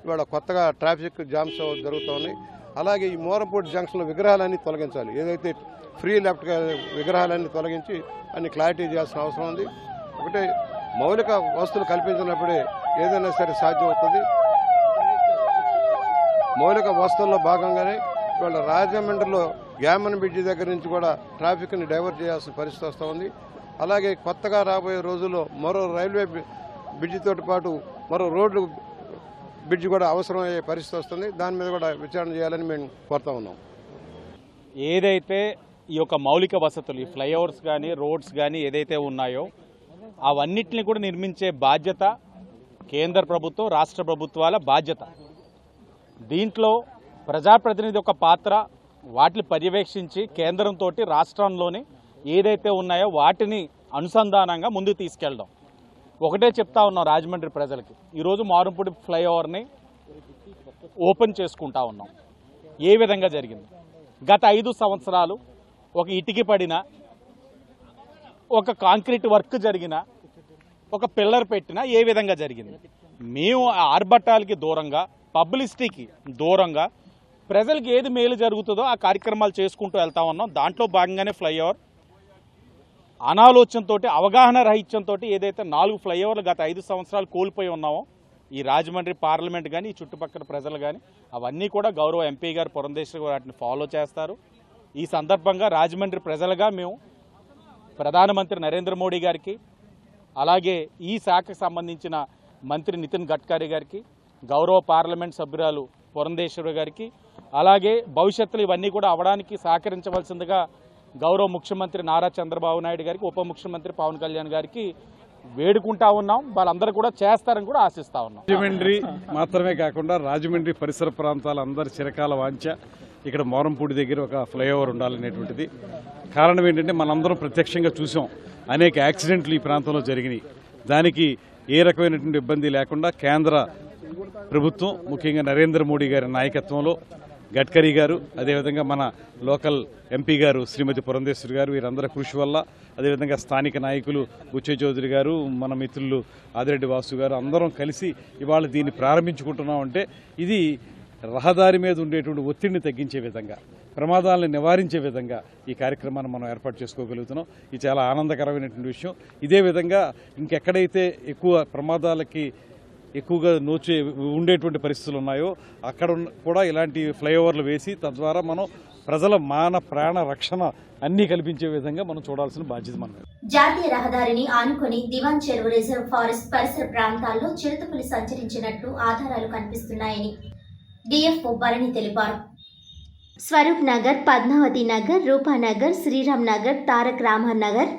S5: ఇవాళ కొత్తగా ట్రాఫిక్ జామ్స్ జరుగుతూ ఉన్నాయి. అలాగే ఈ మోరంపూడి జంక్షన్లో విగ్రహాలన్నీ తొలగించాలి. ఏదైతే ఫ్రీ లెఫ్ట్ విగ్రహాలన్నీ తొలగించి అన్ని క్లారిటీ చేయాల్సిన అవసరం ఉంది. ఒకటే మౌలిక వస్తువులు కల్పించినప్పుడే ఏదైనా సరే సాధ్యం అవుతుంది. మౌలిక వస్తువుల్లో భాగంగానే ఇవాళ రాజమండ్రిలో గ్యామన్ బ్రిడ్జి దగ్గర నుంచి కూడా ట్రాఫిక్ని డైవర్ట్ చేయాల్సిన పరిస్థితి వస్తూ ఉంది. అలాగే కొత్తగా రాబోయే రోజుల్లో మరో రైల్వే బ్రిడ్జితో పాటు మరో రోడ్డు బ్రిడ్జి కూడా అవసరమయ్యే పరిస్థితి వస్తుంది. దాని మీద కూడా విచారణ చేయాలని మేము కోరుతా ఉన్నాం.
S6: ఏదైతే ఈ యొక్క మౌలిక వసతులు, ఈ ఫ్లైఓవర్స్ కానీ రోడ్స్ కానీ ఏదైతే ఉన్నాయో అవన్నిటిని కూడా నిర్మించే బాధ్యత కేంద్ర ప్రభుత్వం, రాష్ట్ర ప్రభుత్వాల బాధ్యత. దీంట్లో ప్రజాప్రతినిధి యొక్క పాత్ర వాటిని పర్యవేక్షించి కేంద్రంతో రాష్ట్రంలోని ఏదైతే ఉన్నాయో వాటిని అనుసంధానంగా ముందుకు తీసుకెళ్ళడం. ఒకటే చెప్తా ఉన్నాం రాజమండ్రి ప్రజలకి, ఈరోజు మారంపూడి ఫ్లైఓవర్ని ఓపెన్ చేసుకుంటా ఉన్నాం. ఏ విధంగా జరిగింది? గత 5 సంవత్సరాలు ఒక ఇటుకి పడిన, ఒక కాంక్రీట్ వర్క్ జరిగిన, ఒక పిల్లర్ పెట్టినా ఏ విధంగా జరిగింది? మేము ఆర్భట్టాలకి దూరంగా, పబ్లిసిటీకి దూరంగా ప్రజలకు ఏది మేలు జరుగుతుందో ఆ కార్యక్రమాలు చేసుకుంటూ వెళ్తా ఉన్నాం. దాంట్లో భాగంగానే ఫ్లైఓవర్ అనాలోచనతో, అవగాహన రహిత్యంతో ఏదైతే 4 ఫ్లైఓవర్లు గత 5 సంవత్సరాలు కోల్పోయి ఉన్నామో ఈ రాజమండ్రి పార్లమెంట్ కానీ ఈ చుట్టుపక్కల ప్రజలు కానీ అవన్నీ కూడా గౌరవ ఎంపీ గారు పురంధేశ్వరి గారు వాటిని ఫాలో చేస్తారు. ఈ సందర్భంగా రాజమండ్రి ప్రజలుగా మేము ప్రధానమంత్రి నరేంద్ర మోడీ గారికి, అలాగే ఈ శాఖకు సంబంధించిన మంత్రి నితిన్ గడ్కరీ గారికి, గౌరవ పార్లమెంట్ సభ్యురాలు పురంధేశ్వరి గారికి, అలాగే భవిష్యత్తులో ఇవన్నీ కూడా అవడానికి సహకరించవలసిందిగా గౌరవ ముఖ్యమంత్రి నారా చంద్రబాబు నాయుడు గారికి, ఉప ముఖ్యమంత్రి పవన్ కళ్యాణ్ గారికి వేడుకుంటా ఉన్నాం. వాళ్ళందరూ కూడా చేస్తారని కూడా ఆశిస్తా ఉన్నాం.
S7: రాజమండ్రి మాత్రమే కాకుండా రాజమండ్రి పరిసర ప్రాంతాల అందరి చిరకాల వాంఛ ఇక్కడ మోరంపూడి దగ్గర ఒక ఫ్లైఓవర్ ఉండాలనేటువంటిది. కారణం ఏంటంటే మనందరం ప్రత్యక్షంగా చూసాం, అనేక యాక్సిడెంట్లు ఈ ప్రాంతంలో జరిగినాయి. దానికి ఏ రకమైనటువంటి ఇబ్బంది లేకుండా కేంద్ర ప్రభుత్వం, ముఖ్యంగా నరేంద్ర మోడీ గారి నాయకత్వంలో గడ్కరీ గారు, అదేవిధంగా మన లోకల్ ఎంపీ గారు శ్రీమతి పురంధేశ్వరి గారు, వీరందరి కృషి వల్ల, అదేవిధంగా స్థానిక నాయకులు బుచ్చయ్య చౌదరి గారు, మన మిత్రులు ఆదిరెడ్డి వాసు గారు అందరం కలిసి ఇవాళ దీన్ని ప్రారంభించుకుంటున్నామంటే ఇది రహదారి మీద ఉండేటువంటి ఒత్తిడిని తగ్గించే విధంగా, ప్రమాదాలను నివారించే విధంగా ఈ కార్యక్రమాన్ని మనం ఏర్పాటు చేసుకోగలుగుతున్నాం. ఇది చాలా ఆనందకరమైనటువంటి విషయం. ఇదే విధంగా ఇంకెక్కడైతే ఎక్కువ ప్రమాదాలకి ఎక్కువగా ఉండేటువంటి పరిస్థితులు ఉన్నాయో అక్కడ కూడా ఇలాంటి ఫ్లైఓవర్లు వేసి తద్వారా మనం ప్రజల ప్రాణ రక్షణ అన్నీ కల్పించే విధంగా మనం చూడాల్సిన బాధ్యత మనది.
S1: జాతీయ రహదారిని ఆనుకొని దివాన్ చెరువు రిజర్వ్ ఫారెస్ట్ పరిసర ప్రాంతాల్లో చిరుతపులి సంచరించినట్లు ఆధారాలు కనిపిస్తున్నాయని డిఎఫ్ఓ భరణి తెలిపారు. Swaroop Nagar, Padmavathi Nagar, Rupanagar, Sriram Nagar, Tarak Raman Nagar,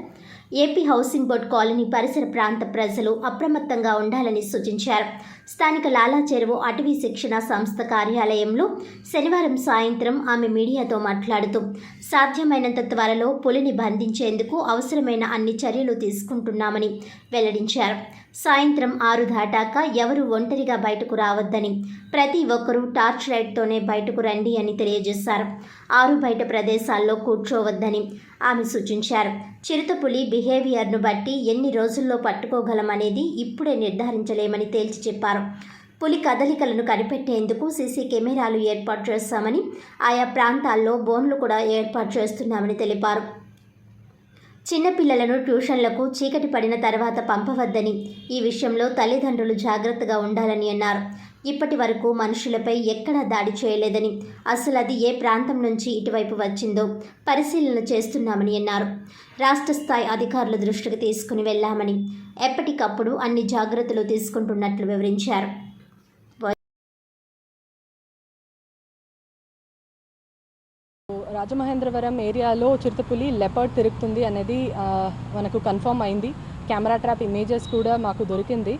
S1: AP housing board colony పరిసర ప్రాంత ప్రజలు అప్రమత్తంగా ఉండాలని సూచించారు. స్థానిక లాలా చెరువు అటవీ శిక్షణ సంస్థ కార్యాలయంలో శనివారం సాయంత్రం ఆమె మీడియాతో మాట్లాడుతూ సాధ్యమైనంత త్వరలో పులిని బంధించేందుకు అవసరమైన అన్ని చర్యలు తీసుకుంటున్నామని వెల్లడించారు. సాయంత్రం 6 దాటాక ఎవరూ ఒంటరిగా బయటకు రావద్దని, ప్రతి ఒక్కరూ టార్చ్ లైట్తోనే బయటకు రండి అని తెలియజేశారు. బయట ప్రదేశాల్లో కూర్చోవద్దని ఆమె సూచించారు. చిరుతపులి బిహేవియర్ను బట్టి ఎన్ని రోజుల్లో పట్టుకోగలమనేది ఇప్పుడే నిర్ధారించలేమని తేల్చి చెప్పారు. పులి కదలికలను కనిపెట్టేందుకు సీసీ కెమెరాలు ఏర్పాటు చేస్తామని, ఆయా ప్రాంతాల్లో బోన్లు కూడా ఏర్పాటు చేస్తున్నామని తెలిపారు. చిన్నపిల్లలను ట్యూషన్లకు చీకటి పడిన తర్వాత పంపవద్దని, ఈ విషయంలో తల్లిదండ్రులు జాగ్రత్తగా ఉండాలని అన్నారు. ఇప్పటి వరకు మనుషులపై ఎక్కడా దాడి చేయలేదని, అసలు అది ఏ ప్రాంతం నుంచి ఇటువైపు వచ్చిందో పరిశీలన చేస్తున్నామని అన్నారు. రాష్ట్ర స్థాయి అధికారుల దృష్టికి తీసుకుని వెళ్లామని, ఎప్పటికప్పుడు అన్ని జాగ్రత్తలు తీసుకుంటున్నట్లు వివరించారు.
S8: రాజమహేంద్రవరం ఏరియాలో చిరుతపులి లెపర్డ్ తిరుగుతుంది అనేది మనకు కన్ఫర్మ్ అయింది. కెమెరా ట్రాప్ ఇమేజెస్ కూడా మాకు దొరికింది.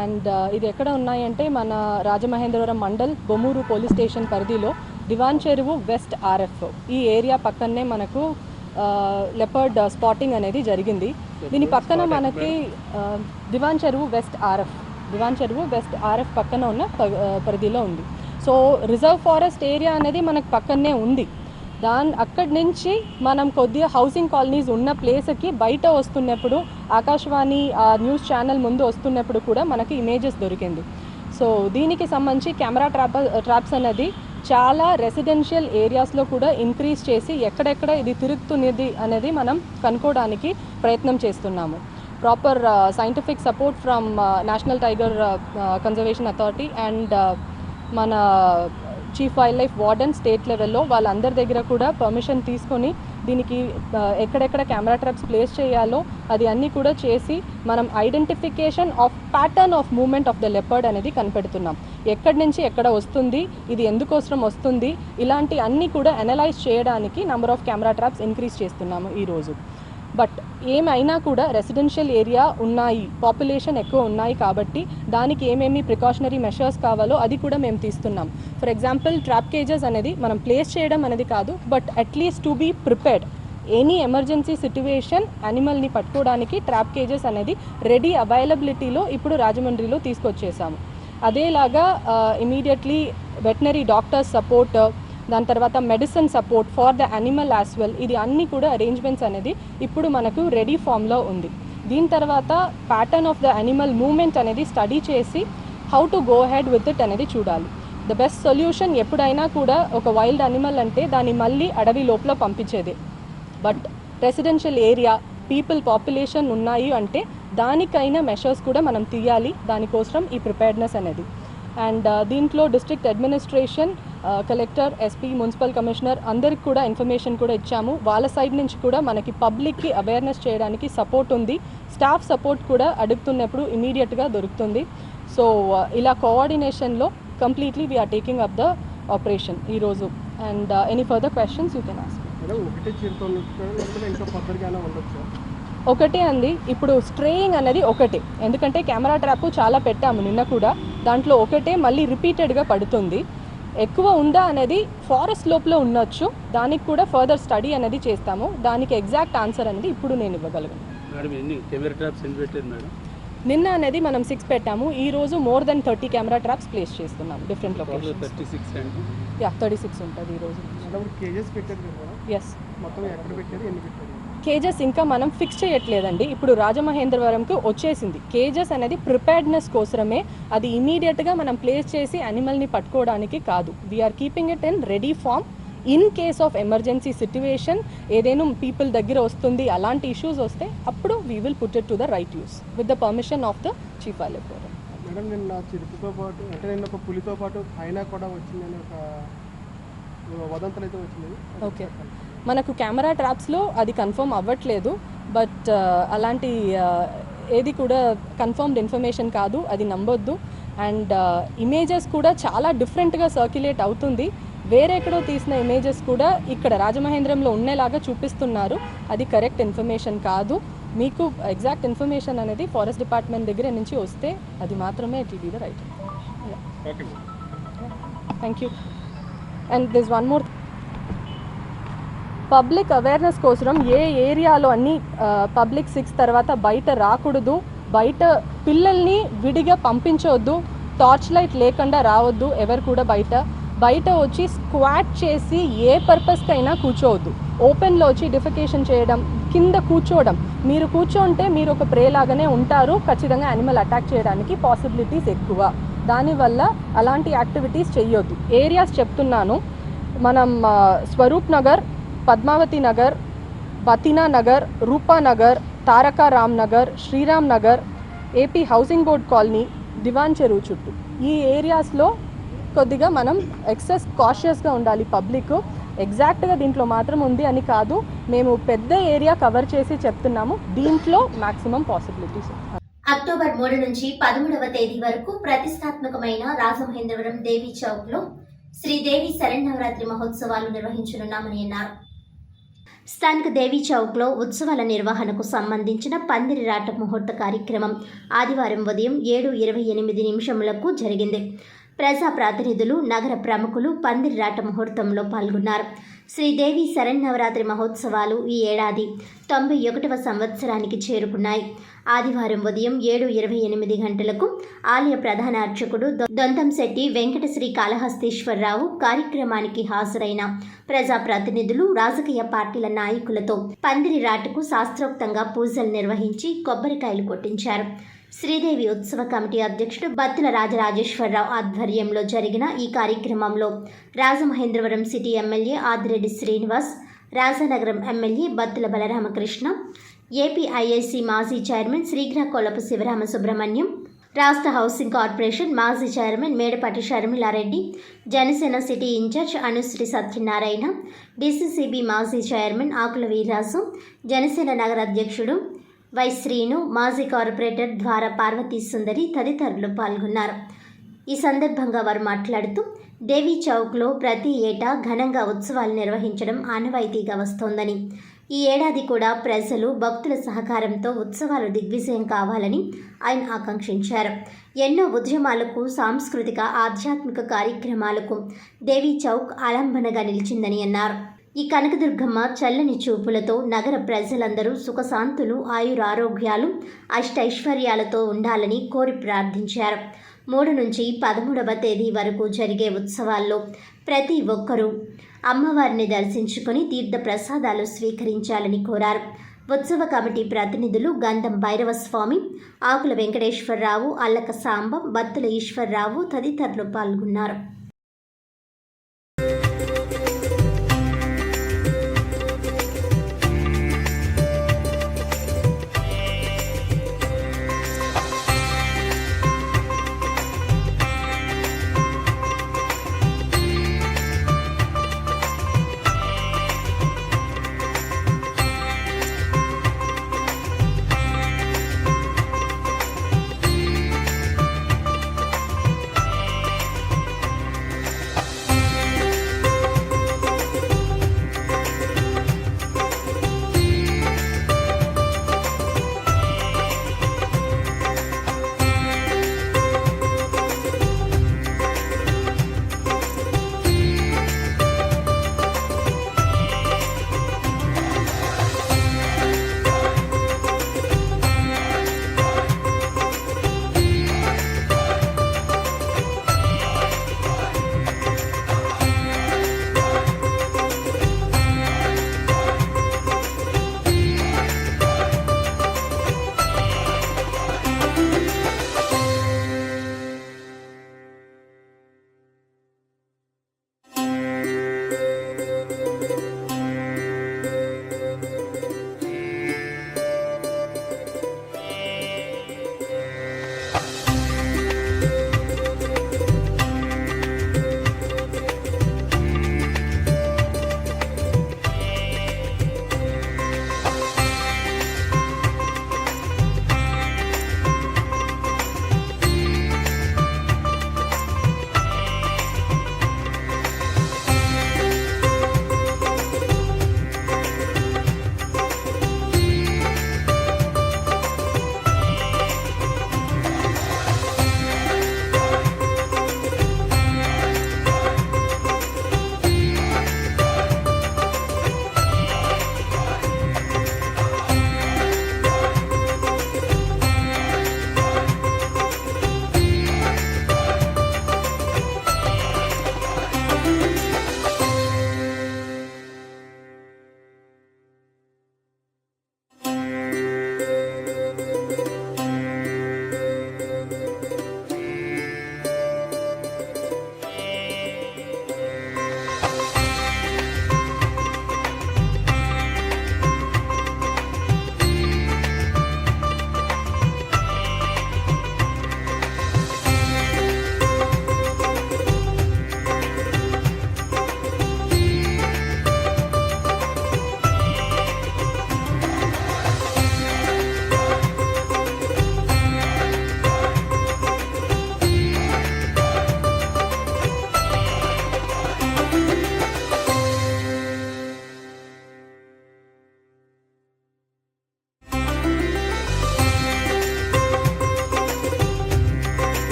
S8: అండ్ ఇది ఎక్కడ ఉన్నాయంటే మన రాజమహేంద్రవరం మండల్ బొమ్మూరు పోలీస్ స్టేషన్ పరిధిలో దివాన్ చెరువు వెస్ట్ ఆర్ఎఫ్ ఈ ఏరియా పక్కనే మనకు లెపర్డ్ స్పాటింగ్ అనేది జరిగింది. దీని పక్కన మనకి దివాన్ చెరువు వెస్ట్ ఆర్ఎఫ్ పక్కన ఉన్న పరిధిలో ఉంది. సో రిజర్వ్ ఫారెస్ట్ ఏరియా అనేది మనకు పక్కనే ఉంది. అక్కడి నుంచి మనం కొద్దిగా హౌసింగ్ కాలనీస్ ఉన్న ప్లేస్కి బయట వస్తున్నప్పుడు ఆకాశవాణి న్యూస్ ఛానల్ ముందు వస్తున్నప్పుడు కూడా మనకి ఇమేజెస్ దొరికింది. సో దీనికి సంబంధించి కెమెరా ట్రాప్స్ అనేది చాలా రెసిడెన్షియల్ ఏరియాస్లో కూడా ఇంక్రీజ్ చేసి ఎక్కడెక్కడ ఇది తిరుగుతున్నది అనేది మనం కనుక్కోవడానికి ప్రయత్నం చేస్తున్నాము. Proper scientific support from National Tiger Conservation Authority and మన chief wildlife warden state లెవెల్లో వాళ్ళందరి దగ్గర కూడా పర్మిషన్ తీసుకొని దీనికి ఎక్కడెక్కడ కెమెరా ట్రాప్స్ ప్లేస్ చేయాలో అది అన్నీ కూడా చేసి మనం identification of pattern of movement of the leopard అనేది కనిపెడుతున్నాం. ఎక్కడి నుంచి ఎక్కడ వస్తుంది, ఇది ఎందుకోసం వస్తుంది, ఇలాంటి అన్నీ కూడా అనలైజ్ చేయడానికి number of camera traps increase చేస్తున్నాము ఈరోజు. బట్ ఏమైనా కూడా రెసిడెన్షియల్ ఏరియా ఉన్నాయి, పాపులేషన్ ఎక్కువ ఉన్నాయి కాబట్టి దానికి ఏమేమి ప్రికాషనరీ మెషర్స్ కావాలో అది కూడా మేము తీస్తున్నాం. ఫర్ ఎగ్జాంపుల్ ట్రాప్ కేజెస్ అనేది మనం ప్లేస్ చేయడం అనేది కాదు, but at least to be prepared any emergency situation యానిమల్ని పట్టుకోవడానికి ట్రాప్ కేజెస్ అనేది రెడీ అవైలబిలిటీలో ఇప్పుడు రాజమండ్రిలో తీసుకొచ్చేసాము. అదేలాగా ఇమీడియట్లీ వెటనరీ డాక్టర్స్ సపోర్ట్, దాని తర్వాత medicine support for the animal as well, ఇది అన్నీ కూడా అరేంజ్మెంట్స్ అనేది ఇప్పుడు మనకు రెడీ ఫామ్లో ఉంది. దీని తర్వాత pattern of the animal movement అనేది స్టడీ చేసి how to go ahead with it అనేది చూడాలి. ద బెస్ట్ సొల్యూషన్ ఎప్పుడైనా కూడా ఒక వైల్డ్ యానిమల్ అంటే దాన్ని మళ్ళీ అడవి లోపల పంపించేది. But residential area people population ఉన్నాయి అంటే దానికైనా మెషర్స్ కూడా మనం తీయాలి. దానికోసం ఈ ప్రిపేర్డ్నెస్ అనేది. అండ్ దీంట్లో district administration, collector, SP, municipal commissioner అందరికి కూడా ఇన్ఫర్మేషన్ కూడా ఇచ్చాము. వాళ్ళ సైడ్ నుంచి కూడా మనకి పబ్లిక్కి అవేర్నెస్ చేయడానికి సపోర్ట్ ఉంది. స్టాఫ్ సపోర్ట్ కూడా అడుగుతున్నప్పుడు ఇమీడియట్గా దొరుకుతుంది. సో ఇలా కోఆర్డినేషన్లో completely we are taking up the operation ఈరోజు. And any further questions you can ask. ఒకటే అండి, ఇప్పుడు స్ట్రేయింగ్ అనేది ఒకటే, ఎందుకంటే కెమెరా ట్రాప్ చాలా పెట్టాము నిన్న కూడా, దాంట్లో ఒకటే మళ్ళీ రిపీటెడ్గా పడుతుంది. ఎక్కువ ఉందా అనేది ఫారెస్ట్ లోపల ఉండొచ్చు, దానికి కూడా ఫర్దర్ స్టడీ అనేది చేస్తాము. దానికి ఎగ్జాక్ట్ ఆన్సర్ అనేది ఇప్పుడు నేను ఇవ్వగలను. నిన్న అనేది మనం 6 పెట్టాము, ఈ రోజు more than 30 camera traps place చేస్తున్నాము డిఫరెంట్ లొకేషన్స్. 36 ఉంటుంది ఈరోజు. ఎస్, కేజెస్ ఇంకా మనం ఫిక్స్ చేయట్లేదండి. ఇప్పుడు రాజమహేంద్రవరంకు వచ్చేసింది కేజెస్ అనేది ప్రిపేర్డ్నెస్ కోసమే, అది ఇమీడియట్గా మనం ప్లేస్ చేసి యానిమల్ని పట్టుకోవడానికి కాదు. We are keeping it in ready form. In case of emergency situation ఏదైనా పీపుల్ దగ్గర వస్తుంది అలాంటి ఇష్యూస్ వస్తే అప్పుడు we will put it to the right use with the permission of the chief wildlife warden.
S9: Madam నిన్న చిరుతతో పాటు అంటే నిన్న ఒక పులితో పాటు హైనా కూడా వచ్చిందని ఒక వదంతులు అయితే వచ్చింది.
S8: ఓకే, మనకు కెమెరా ట్రాప్స్లో అది కన్ఫర్మ్ అవ్వట్లేదు, బట్ అలాంటి ఏది కూడా కన్ఫర్మ్డ్ ఇన్ఫర్మేషన్ కాదు, అది నమ్మొద్దు. అండ్ ఇమేజెస్ కూడా చాలా డిఫరెంట్గా సర్క్యులేట్ అవుతుంది. వేరే ఎక్కడో తీసిన ఇమేజెస్ కూడా ఇక్కడ రాజమహేంద్రంలో ఉండేలాగా చూపిస్తున్నారు. అది కరెక్ట్ ఇన్ఫర్మేషన్ కాదు. మీకు ఎగ్జాక్ట్ ఇన్ఫర్మేషన్ అనేది ఫారెస్ట్ డిపార్ట్మెంట్ దగ్గర నుంచి వస్తే అది మాత్రమే it will be the right. Thank you. And this one more, public awareness కోసం ఏ ఏరియాలో అన్ని పబ్లిక్ 6 తర్వాత బయట రాకూడదు, బయట పిల్లల్ని విడిగా పంపించవద్దు, టార్చ్ లైట్ లేకుండా రావద్దు, ఎవరు కూడా బయట వచ్చి స్క్వాట్ చేసి ఏ పర్పస్కైనా కూర్చోవద్దు. ఓపెన్లో వచ్చి డిఫెకేషన్ చేయడం, కింద కూర్చోవడం, మీరు కూర్చోంటే మీరు ఒక ప్రే లాగానే ఉంటారు, ఖచ్చితంగా యానిమల్ అటాక్ చేయడానికి పాసిబిలిటీస్ ఎక్కువ. దానివల్ల అలాంటి యాక్టివిటీస్ చెయ్యొద్దు. ఏరియాస్ చెప్తున్నాను, మనం Swaroop Nagar, Padmavathi Nagar, Bathina Nagar, Rupa Nagar, Taraka Ram Nagar, Sriram Nagar, AP housing board colony, Diwan Cheruvu చుట్టూ ఈ ఏరియాస్లో కొద్దిగా మనం ఎక్సెస్ కాషియస్గా ఉండాలి. పబ్లిక్ ఎగ్జాక్ట్గా దీంట్లో మాత్రం ఉంది అని కాదు, మేము పెద్ద ఏరియా కవర్ చేసి చెప్తున్నాము, దీంట్లో మ్యాక్సిమం పాసిబిలిటీస్.
S1: అక్టోబర్ 3 నుంచి 13వ తేదీ వరకు ప్రతిష్టాత్మకమైన రాజమహేంద్రవరం దేవి చౌక్లో శ్రీదేవి శరన్నవరాత్రి మహోత్సవాలు నిర్వహించనున్నామని అన్నారు. స్థానిక దేవీ చౌక్లో ఉత్సవాల నిర్వహణకు సంబంధించిన పందిరిరాట ముహూర్త కార్యక్రమం ఆదివారం ఉదయం 7:28 జరిగింది. ప్రజాప్రతినిధులు, నగర ప్రముఖులు పందిరిరాట ముహూర్తంలో పాల్గొన్నారు. శ్రీదేవి శరన్నవరాత్రి మహోత్సవాలు ఈ ఏడాది 91వ సంవత్సరానికి చేరుకున్నాయి. ఆదివారం ఉదయం 7:28 ఆలయ ప్రధాన అర్చకుడు దొంతంశెట్టి వెంకటశ్రీ కాళహస్తీశ్వరరావు కార్యక్రమానికి హాజరైన ప్రజాప్రతినిధులు, రాజకీయ పార్టీల నాయకులతో పందిరిరాటకు శాస్త్రోక్తంగా పూజలు నిర్వహించి కొబ్బరికాయలు కొట్టించారు. శ్రీదేవి ఉత్సవ కమిటీ అధ్యక్షుడు బత్తుల రాజరాజేశ్వరరావు ఆధ్వర్యంలో జరిగిన ఈ కార్యక్రమంలో Rajamahendravaram city MLA Adireddy Srinivas, Rajanagaram MLA Battula Balaramakrishna, APIIC మాజీ చైర్మన్ శ్రీగ్రాకొలపు శివరామ సుబ్రహ్మణ్యం, రాష్ట్ర హౌసింగ్ కార్పొరేషన్ మాజీ chairman Medapati Sharmila Reddy, Janasena city incharge Anusri Satyanarayana, DCCB మాజీ చైర్మన్ ఆకుల వీర్రాజు, జనసేన నగర అధ్యక్షుడు వై శ్రీను, మాజీ కార్పొరేటర్ ద్వారా పార్వతీ సుందరి తదితరులు పాల్గొన్నారు. ఈ సందర్భంగా వారు మాట్లాడుతూ దేవీ చౌక్లో ప్రతి ఏటా ఘనంగా ఉత్సవాలు నిర్వహించడం ఆనవాయితీగా వస్తోందని, ఈ ఏడాది కూడా ప్రజలు, భక్తుల సహకారంతో ఉత్సవాలు దిగ్విజయం కావాలని ఆయన ఆకాంక్షించారు. ఎన్నో ఉద్యమాలకు, సాంస్కృతిక, ఆధ్యాత్మిక కార్యక్రమాలకు దేవీ చౌక్ ఆలంబనగా నిలిచిందని అన్నారు. ఈ కనకదుర్గమ్మ చల్లని చూపులతో నగర ప్రజలందరూ సుఖశాంతులు, ఆయురారోగ్యాలు, అష్టైశ్వర్యాలతో ఉండాలని కోరి ప్రార్థించారు. 3 నుంచి 13వ తేదీ వరకు జరిగే ఉత్సవాల్లో ప్రతి ఒక్కరూ అమ్మవారిని దర్శించుకుని తీర్థ ప్రసాదాలు స్వీకరించాలని కోరారు. ఉత్సవ కమిటీ ప్రతినిధులు గంధం భైరవస్వామి, ఆకుల వెంకటేశ్వరరావు, అల్లక సాంబం, బత్తుల ఈశ్వరరావు తదితరులు పాల్గొన్నారు.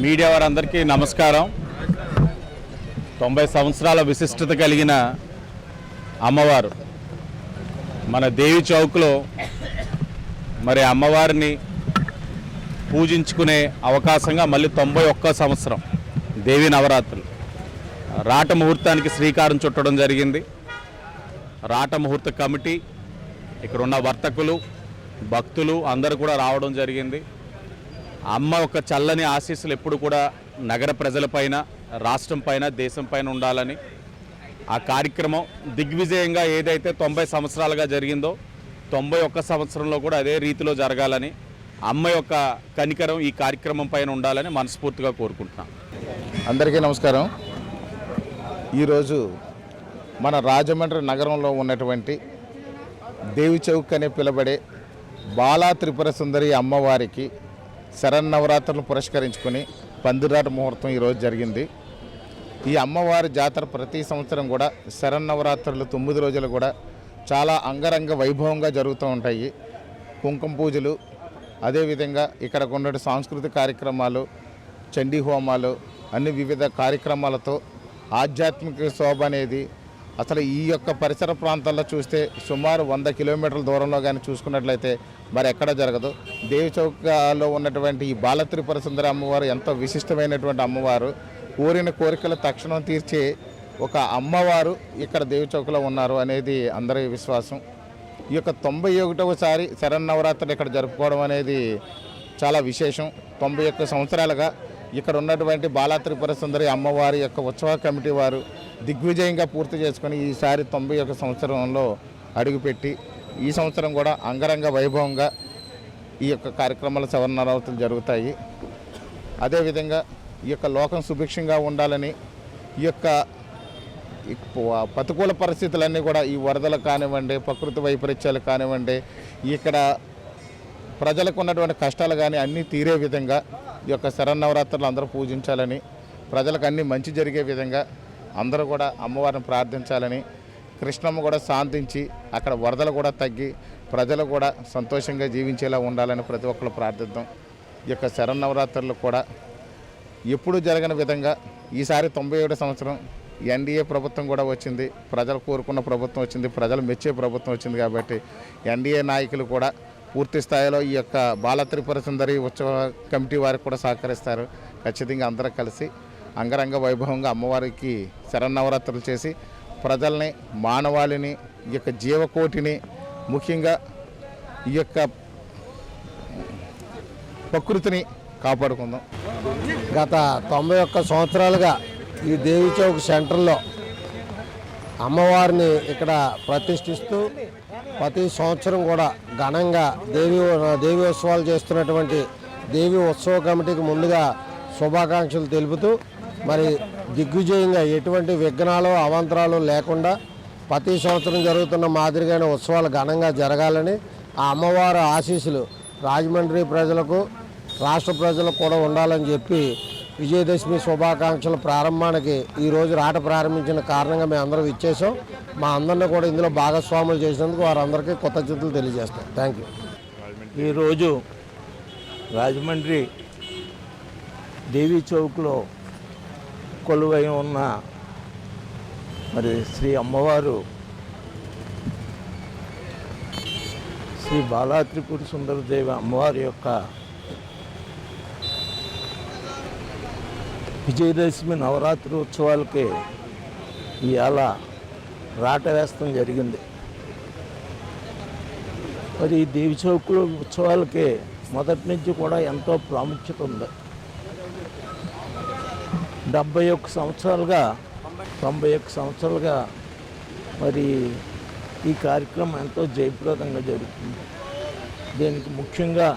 S6: మీడియా వారందరికీ నమస్కారం. 90 సంవత్సరాల విశిష్టత కలిగిన అమ్మవారు మన దేవి చౌక్లో మరి అమ్మవారిని పూజించుకునే అవకాశంగా మళ్ళీ 91 సంవత్సరం దేవి నవరాత్రులు రాట ముహూర్తానికి శ్రీకారం చుట్టడం జరిగింది. రాట ముహూర్త కమిటీ, ఇక్కడ ఉన్న వర్తకులు, భక్తులు అందరూ కూడా రావడం జరిగింది. అమ్మ ఒక చల్లని ఆశీస్సులు ఎప్పుడు కూడా నగర ప్రజలపైన, రాష్ట్రం పైన, దేశం పైన ఉండాలని ఆ కార్యక్రమం దిగ్విజయంగా ఏదైతే 90 సంవత్సరాలుగా జరిగిందో 91 సంవత్సరంలో కూడా అదే రీతిలో జరగాలని, అమ్మ యొక్క కనికరం ఈ కార్యక్రమం పైన ఉండాలని మనస్ఫూర్తిగా కోరుకుంటున్నాం.
S10: అందరికీ నమస్కారం. ఈరోజు మన రాజమండ్రి నగరంలో ఉన్నటువంటి దేవి చౌక్ అనే పిలబడే బాలా త్రిపుర సుందరి అమ్మవారికి శరన్నవరాత్రులు పురస్కరించుకొని పందిరాట ముహూర్తం ఈరోజు జరిగింది. ఈ అమ్మవారి జాతర ప్రతి సంవత్సరం కూడా శరన్నవరాత్రులు 9 రోజులు కూడా చాలా అంగరంగ వైభవంగా జరుగుతూ ఉంటాయి. కుంకుమ పూజలు, అదేవిధంగా ఇక్కడ కొన్ని సాంస్కృతిక కార్యక్రమాలు, చండీ హోమాలు, అన్ని వివిధ కార్యక్రమాలతో ఆధ్యాత్మిక శోభ అనేది అసలు ఈ యొక్క పరిసర ప్రాంతాల్లో చూస్తే సుమారు 100 కిలోమీటర్ల దూరంలో కానీ చూసుకున్నట్లయితే మరి ఎక్కడ జరగదు. దేవి చౌకలో ఉన్నటువంటి ఈ బాల త్రిపుర సుందరి అమ్మవారు ఎంతో విశిష్టమైనటువంటి అమ్మవారు. కోరిన కోరికలు తక్షణం తీర్చే ఒక అమ్మవారు ఇక్కడ దేవి చౌకలో ఉన్నారు అనేది అందరి విశ్వాసం. ఈ యొక్క 91వసారి శరన్నవరాత్రులు ఇక్కడ జరుపుకోవడం అనేది చాలా విశేషం. 91 సంవత్సరాలుగా ఇక్కడ ఉన్నటువంటి బాలా త్రిపుర సుందరి అమ్మవారి యొక్క ఉత్సవ కమిటీ వారు దిగ్విజయంగా పూర్తి చేసుకొని ఈసారి 91 సంవత్సరంలో అడుగుపెట్టి ఈ సంవత్సరం కూడా అంగరంగ వైభవంగా ఈ యొక్క కార్యక్రమాలు శరన్నవరాత్రులు జరుగుతాయి. అదేవిధంగా ఈ యొక్క లోకం సుభిక్షంగా ఉండాలని, ఈ యొక్క ప్రతికూల పరిస్థితులన్నీ కూడా ఈ వరదలు కానివ్వండి, ప్రకృతి వైపరీత్యాలు కానివ్వండి, ఇక్కడ ప్రజలకు ఉన్నటువంటి కష్టాలు కానీ అన్నీ తీరే విధంగా ఈ యొక్క శరన్నవరాత్రులు అందరూ పూజించాలని, ప్రజలకు అన్నీ మంచి జరిగే విధంగా అందరూ కూడా అమ్మవారిని ప్రార్థించాలని, కృష్ణమ్మ కూడా శాంతించి అక్కడ వరదలు కూడా తగ్గి ప్రజలు కూడా సంతోషంగా జీవించేలా ఉండాలని ప్రతి ఒక్కరు ప్రార్థిద్దాం. ఈ యొక్క శరన్నవరాత్రులు కూడా ఎప్పుడూ జరగని విధంగా ఈసారి 97 సంవత్సరం ఎన్డీఏ ప్రభుత్వం కూడా వచ్చింది. ప్రజలు కోరుకున్న ప్రభుత్వం వచ్చింది, ప్రజలు మెచ్చే ప్రభుత్వం వచ్చింది. కాబట్టి ఎన్డీఏ నాయకులు కూడా పూర్తి స్థాయిలో ఈ యొక్క బాల త్రిపుర సుందరి ఉత్సవ కమిటీ వారికి కూడా సహకరిస్తారు. ఖచ్చితంగా అందరూ కలిసి అంగరంగ వైభవంగా అమ్మవారికి శరన్నవరాత్రులు చేసి ప్రజల్ని, మానవాళిని, ఈ యొక్క జీవకోటిని, ముఖ్యంగా ఈ యొక్క ప్రకృతిని కాపాడుకుందాం.
S11: గత 91 సంవత్సరాలుగా ఈ దేవి చౌక్ సెంటర్లో అమ్మవారిని ఇక్కడ ప్రతిష్ఠిస్తూ ప్రతి సంవత్సరం కూడా ఘనంగా దేవి ఉత్సవాలు చేస్తున్నటువంటి దేవి ఉత్సవ కమిటీకి ముందుగా శుభాకాంక్షలు తెలుపుతూ మరి దిగ్విజయంగా ఎటువంటి విఘ్నాలు, అవాంతరాలు లేకుండా ప్రతి సంవత్సరం జరుగుతున్న మాదిరిగానే ఉత్సవాలు ఘనంగా జరగాలని, ఆ అమ్మవారి ఆశీస్సులు రాజమండ్రి ప్రజలకు, రాష్ట్ర ప్రజలకు కూడా ఉండాలని చెప్పి విజయదశమి శుభాకాంక్షల ప్రారంభానికి ఈరోజు రాట ప్రారంభించిన కారణంగా మేము అందరం ఇచ్చేసాం. మా అందరినీ కూడా ఇందులో భాగస్వాములు చేసినందుకు వారందరికీ కృతజ్ఞతలు తెలియజేస్తాం. Thank you.
S12: ఈరోజు రాజమండ్రి దేవి చౌక్లో కొలువై ఉన్న మరి శ్రీ అమ్మవారు శ్రీ బాలా త్రిపుర సుందరదేవి అమ్మవారి యొక్క విజయదశమి నవరాత్రి ఉత్సవాలకి ఇవాళ రాట వేస్తం జరిగింది. మరి ఈ దేవి చౌక్లో ఉత్సవాలకి మొదటి నుంచి కూడా ఎంతో ప్రాముఖ్యత ఉంది. 91 సంవత్సరాలుగా మరి ఈ కార్యక్రమం ఎంతో జయప్రదంగా జరుగుతుంది. దీనికి ముఖ్యంగా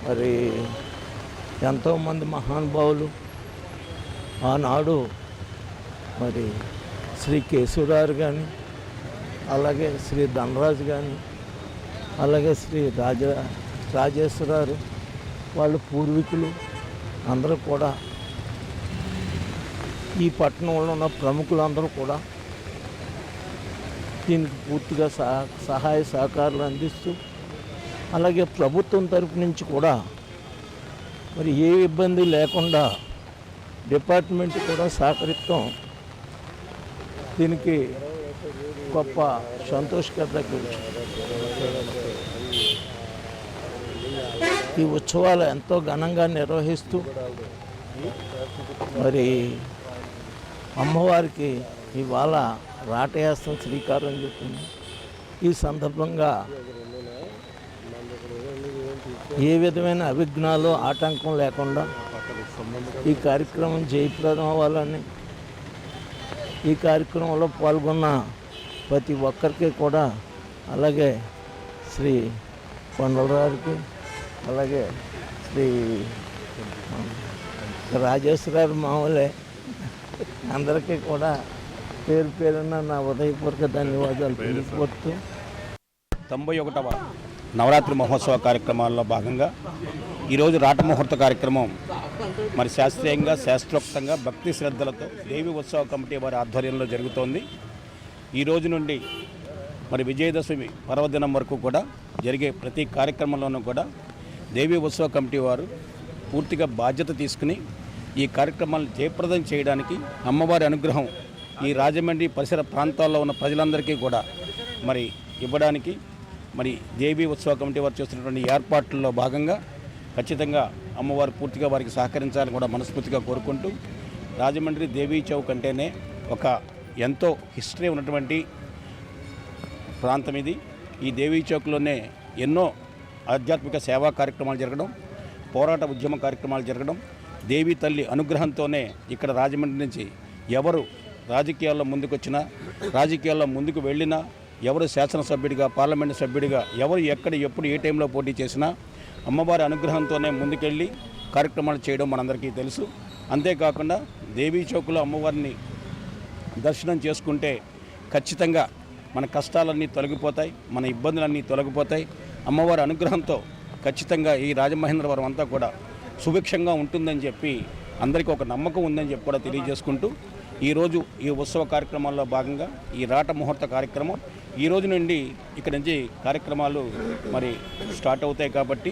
S12: మరి ఎంతోమంది మహానుభావులు ఆనాడు మరి శ్రీ కేశవరావు కానీ, అలాగే శ్రీ ధనరాజు కానీ, అలాగే శ్రీ రాజేశ్వరరావు వాళ్ళ పూర్వీకులు అందరూ కూడా, ఈ పట్టణంలో ఉన్న ప్రముఖులందరూ కూడా దీనికి పూర్తిగా సహాయ సహకారాలు అందిస్తూ, అలాగే ప్రభుత్వం తరపు నుంచి కూడా మరి ఏ ఇబ్బంది లేకుండా డిపార్ట్మెంట్ కూడా సహకరిస్తాం దీనికి గొప్ప సంతోషకరమైన విషయం. ఈ ఉత్సవాలు ఎంతో ఘనంగా నిర్వహిస్తూ మరి అమ్మవారికి ఇవాళ రాటయాస్తం శ్రీకారం చుట్టింది. ఈ సందర్భంగా ఏ విధమైన అవిఘ్నాలు ఆటంకం లేకుండా ఈ కార్యక్రమం జయప్రదం అవ్వాలని, ఈ కార్యక్రమంలో పాల్గొన్న ప్రతి ఒక్కరికి కూడా, అలాగే శ్రీ కొండలరావుకి, అలాగే శ్రీ రాజేశ్వరరావు మామూలే అందరికీ కూడా పేరు పేరున నా ఉదయపూర్వక ధన్యవాదాలు తెలియపడుతూ
S13: 91వ నవరాత్రి మహోత్సవ కార్యక్రమాల్లో భాగంగా ఈరోజు రాట ముహూర్త కార్యక్రమం మరి శాస్త్రీయంగా శాస్త్రోక్తంగా భక్తి శ్రద్ధలతో దేవి ఉత్సవ కమిటీ వారి ఆధ్వర్యంలో జరుగుతోంది. ఈ రోజు నుండి మరి విజయదశమి పర్వదినం వరకు కూడా జరిగే ప్రతి కార్యక్రమంలోనూ కూడా దేవి ఉత్సవ కమిటీ వారు పూర్తిగా బాధ్యత తీసుకుని ఈ కార్యక్రమాలను జయప్రదం చేయడానికి అమ్మవారి అనుగ్రహం ఈ రాజమండ్రి పరిసర ప్రాంతాల్లో ఉన్న ప్రజలందరికీ కూడా మరి ఇవ్వడానికి మరి దేవి ఉత్సవ కమిటీ వారు చేస్తున్నటువంటి ఏర్పాట్లలో భాగంగా ఖచ్చితంగా అమ్మవారు పూర్తిగా వారికి సహకరించాలని కూడా మనస్ఫూర్తిగా కోరుకుంటూ, రాజమండ్రి దేవీ చౌక్ అంటేనే ఒక ఎంతో హిస్టరీ ఉన్నటువంటి ప్రాంతం ఇది. ఈ దేవీ చౌక్లోనే ఎన్నో ఆధ్యాత్మిక సేవా కార్యక్రమాలు జరగడం, పోరాట ఉద్యమ కార్యక్రమాలు జరగడం, దేవి తల్లి అనుగ్రహంతోనే ఇక్కడ రాజమండ్రి నుంచి ఎవరు రాజకీయాల్లో ముందుకొచ్చినా, రాజకీయాల్లో ముందుకు వెళ్ళినా, ఎవరు శాసనసభ్యుడిగా, పార్లమెంటు సభ్యుడిగా, ఎవరు ఎక్కడ ఎప్పుడు ఏ టైంలో పోటీ చేసినా అమ్మవారి అనుగ్రహంతోనే ముందుకెళ్ళి కార్యక్రమాలు చేయడం మనందరికీ తెలుసు. అంతేకాకుండా దేవీ చౌక్లో అమ్మవారిని దర్శనం చేసుకుంటే ఖచ్చితంగా మన కష్టాలన్నీ తొలగిపోతాయి, మన ఇబ్బందులన్నీ తొలగిపోతాయి. అమ్మవారి అనుగ్రహంతో ఖచ్చితంగా ఈ రాజమహేంద్రవరం అంతా కూడా సుభిక్షంగా ఉంటుందని చెప్పి అందరికీ ఒక నమ్మకం ఉందని చెప్పి కూడా తెలియజేసుకుంటూ, ఈరోజు ఈ ఉత్సవ కార్యక్రమాల్లో భాగంగా ఈ రాట ముహూర్త కార్యక్రమం ఈ రోజు నుండి ఇక్కడి నుంచి కార్యక్రమాలు మరి స్టార్ట్ అవుతాయి. కాబట్టి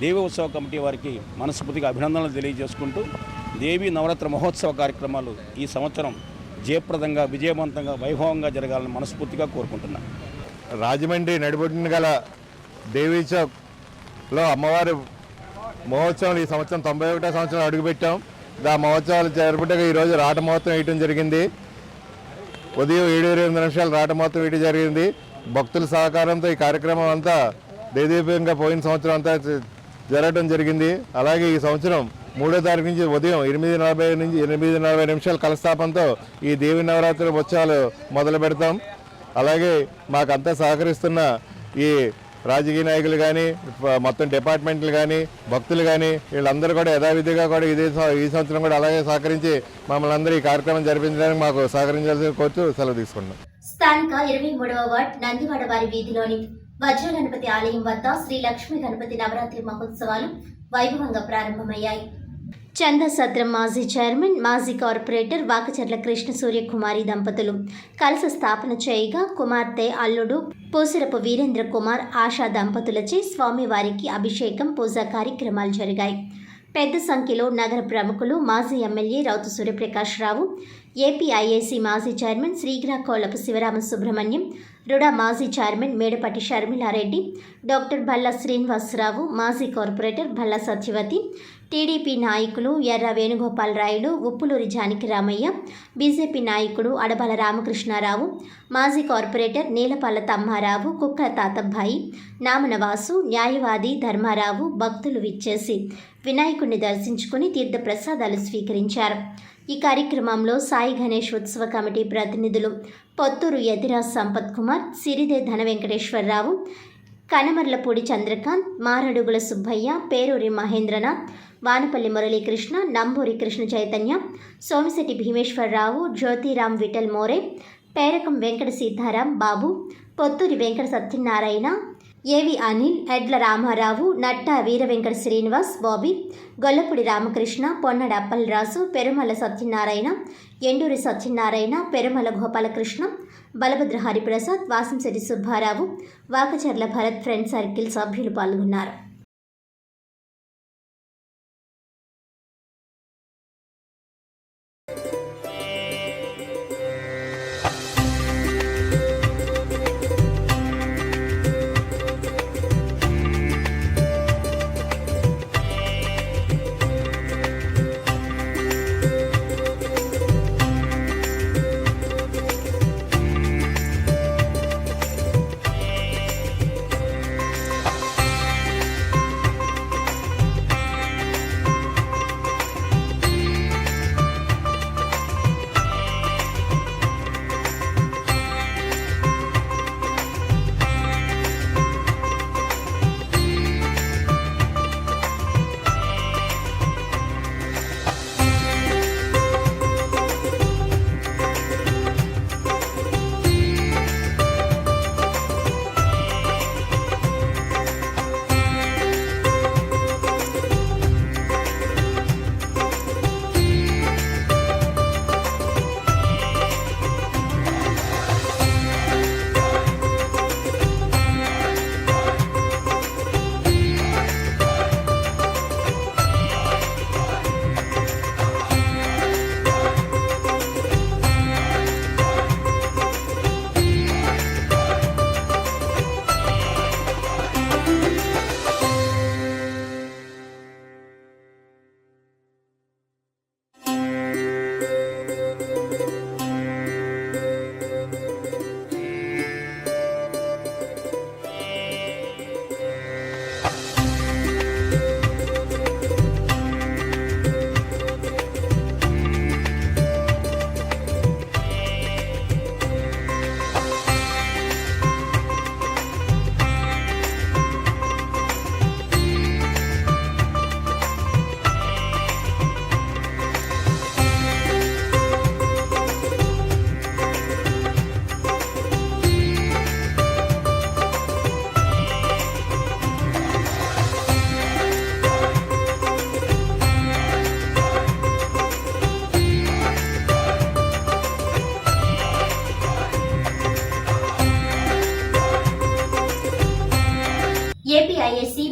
S13: దేవి ఉత్సవ కమిటీ వారికి మనస్ఫూర్తిగా అభినందనలు తెలియజేసుకుంటూ, దేవి నవరాత్రి మహోత్సవ కార్యక్రమాలు ఈ సంవత్సరం జయప్రదంగా, విజయవంతంగా, వైభవంగా జరగాలని మనస్ఫూర్తిగా కోరుకుంటున్నాను.
S10: రాజమండ్రి నడిబొడ్డున గల దేవీ చౌక్లో అమ్మవారి మహోత్సవం ఈ సంవత్సరం 91వ సంవత్సరం అడుగుపెట్టాం. ఆ మహోత్సవాలు జరుపుటగా ఈరోజు రాట మహోత్సవం వేయటం జరిగింది. ఉదయం 7:20 రాట మహోత్సవం వేయటం జరిగింది. భక్తుల సహకారంతో ఈ కార్యక్రమం అంతా దేదీప్యంగా పోయిన సంవత్సరం అంతా జరగడం జరిగింది. అలాగే ఈ సంవత్సరం 3వ తారీఖు నుంచి ఉదయం 8:40 నుంచి 8:40 కలస్థాపనతో ఈ దేవి నవరాత్రి ఉత్సవాలు మొదలు పెడతాం. అలాగే మాకంతా సహకరిస్తున్న ఈ రాజకీయ నాయకులు కానీ, మొత్తం డిపార్ట్మెంట్లు కానీ, భక్తులు కానీ, వీళ్ళందరూ కూడా యథావిధిగా కూడా ఈ సంవత్సరం కూడా అలాగే సహకరించి మమ్మల్ని అందరూ ఈ కార్యక్రమం జరిపించడానికి మాకు సహకరించాల్సి కోరుతూ సెలవు తీసుకున్నాం.
S1: స్థానిక 23వ వార్డ్ నందివాడ వారి వీధిలోని వజ్ర గణపతి ఆలయం వద్ద శ్రీ లక్ష్మీ గణపతి నవరాత్రి మహోత్సవాలు వైభవంగా ప్రారంభమయ్యాయి. చందాసత్రం మాజీ చైర్మన్, మాజీ కార్పొరేటర్ వాకచర్ల కృష్ణ సూర్యకుమారి దంపతులు కలశ స్థాపన చేయగా కుమార్తె, అల్లుడు పూసరపు వీరేంద్ర కుమార్, ఆశా దంపతులచే స్వామివారికి అభిషేకం, పూజా కార్యక్రమాలు జరిగాయి. పెద్ద సంఖ్యలో నగర ప్రముఖులు, మాజీ ఎమ్మెల్యే రౌతు సూర్యప్రకాశ్రావు, ఏపీఐఏసీ మాజీ చైర్మన్ శ్రీగ్రాకోలపు శివరామ సుబ్రహ్మణ్యం, రుడా మాజీ చైర్మన్ మేడపాటి షర్మిలారెడ్డి, డాక్టర్ భల్లా శ్రీనివాసరావు, మాజీ కార్పొరేటర్ భల్లా సత్యవతి, టీడీపీ నాయకులు ఎర్ర వేణుగోపాలరాయుడు, ఉప్పులూరి జానకిరామయ్య, బీజేపీ నాయకుడు అడబాల రామకృష్ణారావు, మాజీ కార్పొరేటర్ నీలపాల తమ్మారావు, కుక్కల తాతబ్బాయి, నామనవాసు, న్యాయవాది ధర్మారావు భక్తులు విచ్చేసి వినాయకుడిని దర్శించుకుని తీర్థప్రసాదాలు స్వీకరించారు. ఈ కార్యక్రమంలో సాయి గణేష్ ఉత్సవ కమిటీ ప్రతినిధులు పొత్తూరు యతిరాజ్ సంపత్ కుమార్, సిరిదే ధన వెంకటేశ్వరరావు, కనమర్లపూడి చంద్రకాంత్, మారడుగుల సుబ్బయ్య, పేరూరి మహేంద్రనాథ్, వానపల్లి మురళీకృష్ణ, నంబూరి కృష్ణ చైతన్య, సోమిశెట్టి భీమేశ్వరరావు, జ్యోతిరామ్ విఠల్ మోరే, పేరకం వెంకట సీతారాం బాబు, పొత్తూరి వెంకట సత్యనారాయణ, ఏవి అనిల్, ఎడ్ల రామారావు, నట్టా వీర వెంకట శ్రీనివాస్, బాబీ, గొల్లపూడి రామకృష్ణ, పొన్నడ అప్పలరాజు, పెరుమల సత్యనారాయణ, ఎండూరి సత్యనారాయణ, పెరుమల గోపాలకృష్ణ, బలభద్ర హరిప్రసాద్, వాసంశెట్టి సుబ్బారావు, వాకచర్ల భరత్ ఫ్రెండ్ సర్కిల్ సభ్యులు పాల్గొన్నారు.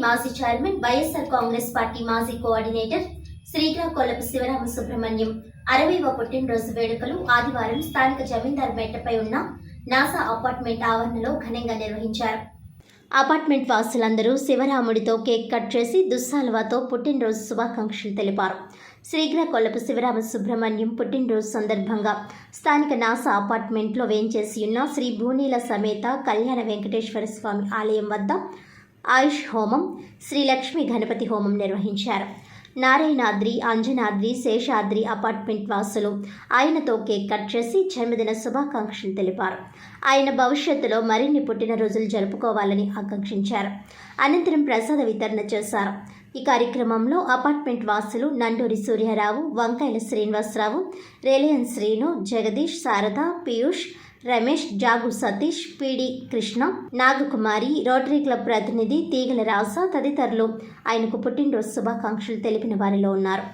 S1: మాజీ చైర్మన్, వైఎస్ఆర్ కాంగ్రెస్ పార్టీ మాజీ కోఆర్డినేటర్ శ్రీకాకుళపు శివరామ సుబ్రహ్మణ్యం 60వ పుట్టినరోజు వేడుకలు ఆదివారం స్థానిక జమీందార్ మేటపై ఉన్న నాసా అపార్ట్మెంట్ ఆవరణలో ఘనంగా నిర్వహించారు. అపార్ట్మెంట్ వాసులందరూ శివరాముడితో కేక్ కట్ చేసి దుస్సాలువాతో పుట్టినరోజు శుభాకాంక్షలు తెలిపారు. శ్రీకాకుళపు శివరామ సుబ్రహ్మణ్యం పుట్టినరోజు సందర్భంగా స్థానిక నాసా అపార్ట్మెంట్లో వేంచేసి ఉన్న శ్రీ భూనీల సమేత కళ్యాణ వెంకటేశ్వర స్వామి ఆలయం వద్ద ఆయుష్ హోమం, శ్రీ లక్ష్మీ గణపతి హోమం నిర్వహించారు. నారాయణాద్రి, అంజనాద్రి, శేషాద్రి అపార్ట్మెంట్ వాసులు ఆయనతో కేక్ కట్ చేసి జన్మదిన శుభాకాంక్షలు తెలిపారు. ఆయన భవిష్యత్తులో మరిన్ని పుట్టినరోజులు జరుపుకోవాలని ఆకాంక్షించారు. అనంతరం ప్రసాద వితరణ చేశారు. ఈ కార్యక్రమంలో అపార్ట్మెంట్ వాసులు నండూరి సూర్యారావు, వంకాయల శ్రీనివాసరావు, రిలయన్స్ శ్రీను, జగదీష్, శారద, పీయూష్, రమేష్, జాగు సతీష్, పిడి కృష్ణ, నాగకుమారి, రోటరీ క్లబ్ ప్రతినిధి తీగల రాస తదితరులు ఆయనకు పుట్టినరోజు శుభాకాంక్షలు తెలిపిన వారిలో ఉన్నారు.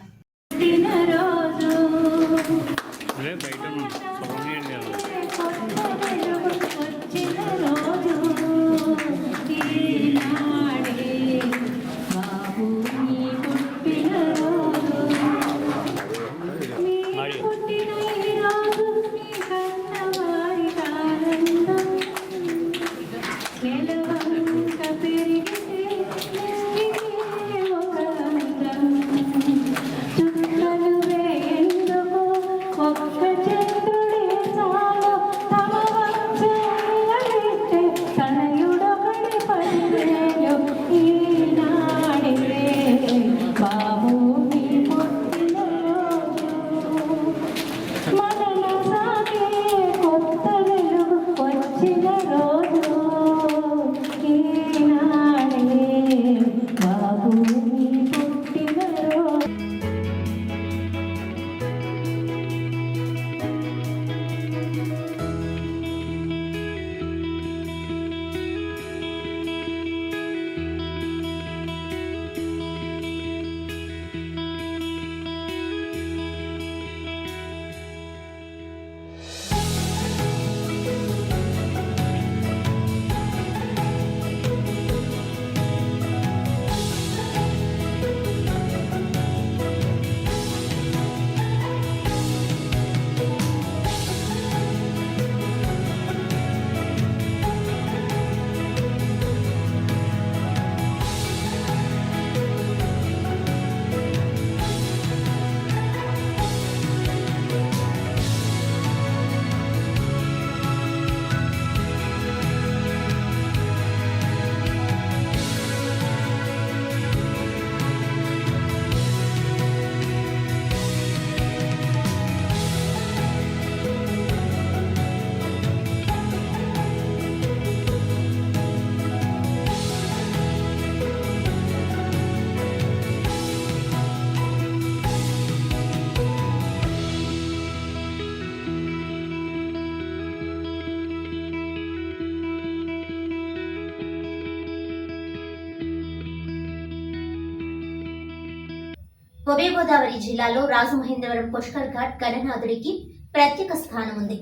S1: ఉభయ గోదావరి జిల్లాలో రాజమహేంద్రవరం పుష్కర్ ఘాట్ గణనాథుడికి ప్రత్యేక స్థానం ఉంది.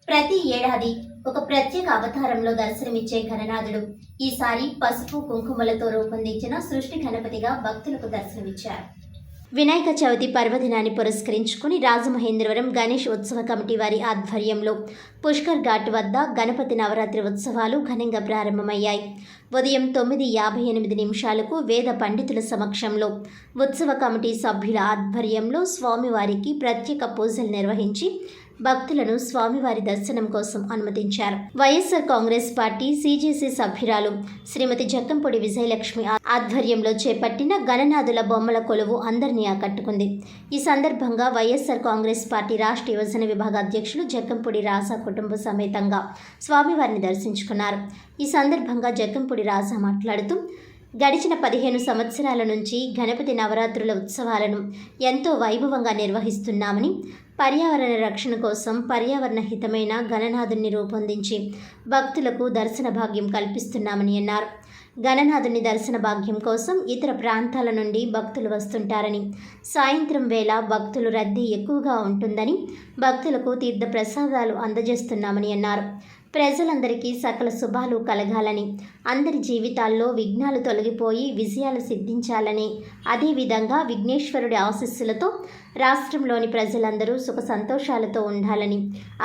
S1: ప్రతి ఏడాది ఒక ప్రత్యేక అవతారంలో దర్శనమిచ్చే గణనాథుడు ఈసారి పసుపు కుంకుమలతో రూపొందించిన సృష్టి గణపతిగా భక్తులకు దర్శనమిచ్చారు. వినాయక చవితి పర్వదినాన్ని పురస్కరించుకుని రాజమహేంద్రవరం గణేష్ ఉత్సవ కమిటీ వారి ఆధ్వర్యంలో పుష్కర్ ఘాట్ వద్ద గణపతి నవరాత్రి ఉత్సవాలు ఘనంగా ప్రారంభమయ్యాయి. ఉదయం 9:58 వేద పండితుల సమక్షంలో ఉత్సవ కమిటీ సభ్యుల ఆధ్వర్యంలో స్వామివారికి ప్రత్యేక పూజలు నిర్వహించి భక్తులను స్వామివారి దర్శనం కోసం అనుమతించారు. వైఎస్ఆర్ కాంగ్రెస్ పార్టీ సీజేసీ సభ్యురాలు శ్రీమతి జక్కంపూడి విజయలక్ష్మి ఆధ్వర్యంలో చేపట్టిన గణనాథుల బొమ్మల కొలువు అందరినీ ఆకట్టుకుంది. ఈ సందర్భంగా వైఎస్ఆర్ కాంగ్రెస్ పార్టీ రాష్ట్ర యువజన విభాగ అధ్యక్షులు జక్కంపూడి రాజా కుటుంబ సమేతంగా స్వామివారిని దర్శించుకున్నారు. ఈ సందర్భంగా జక్కంపూడి రాజా మాట్లాడుతూ గడిచిన 15 సంవత్సరాల నుంచి గణపతి నవరాత్రుల ఉత్సవాలను ఎంతో వైభవంగా నిర్వహిస్తున్నామని, పర్యావరణ రక్షణ కోసం పర్యావరణ హితమైన గణనాథుని రూపొందించి భక్తులకు దర్శన భాగ్యం కల్పిస్తున్నామని అన్నారు. గణనాథుని దర్శన భాగ్యం కోసం ఇతర ప్రాంతాల నుండి భక్తులు వస్తుంటారని, సాయంత్రం వేళ భక్తులు రద్దీ ఎక్కువగా ఉంటుందని భక్తులకు తీర్థ ప్రసాదాలు అందజేస్తున్నామని అన్నారు. ప్రజలందరికీ సకల శుభాలు కలగాలని, అందరి జీవితాల్లో విఘ్నాలు తొలగిపోయి విజయాలు సిద్ధించాలని, అదేవిధంగా విఘ్నేశ్వరుడి ఆశీస్సులతో రాష్ట్రంలోని ప్రజలందరూ సుఖ సంతోషాలతో ఉండాలని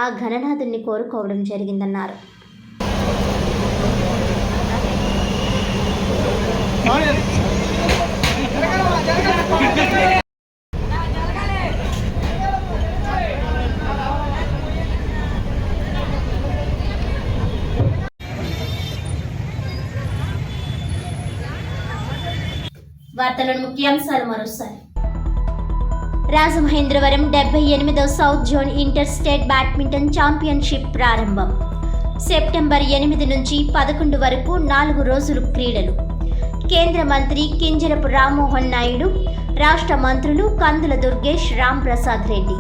S1: ఆ గణనాథుని కోరుకోవడం జరిగిందన్నారు. వార్తలను ముఖ్యాంశాలు మరోసారి. రాజమహేంద్రవరం 78వ south zone inter state badminton championship ప్రారంభం. సెప్టెంబర్ 8 నుంచి 11 వరకు 4 రోజులు క్రీడలు. కేంద్ర మంత్రి కింజరపు రామ్మోహన్ నాయుడు, రాష్ట్ర మంత్రులు కందుల దుర్గేష్, రామ్ ప్రసాద్ రెడ్డి.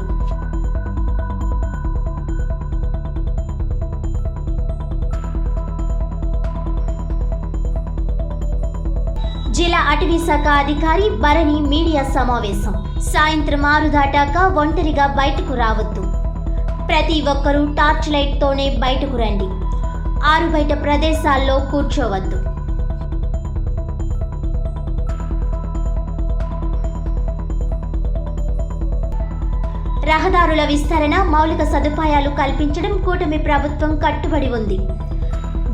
S1: జిల్లా అటవీ శాఖ అధికారి భరణి మీడియా సమావేశం. సాయంత్రం 6 దాటాక ఒంటరిగా బయటకు రావద్దు. ప్రతి ఒక్కరూ టార్చ్ లైట్తోనే బయటకు రండి. ఆరు బయట ప్రదేశాల్లో కూర్చోవద్దు. రహదారుల విస్తరణ, మౌలిక సదుపాయాలు కల్పించడం కూటమి ప్రభుత్వం కట్టుబడి ఉంది.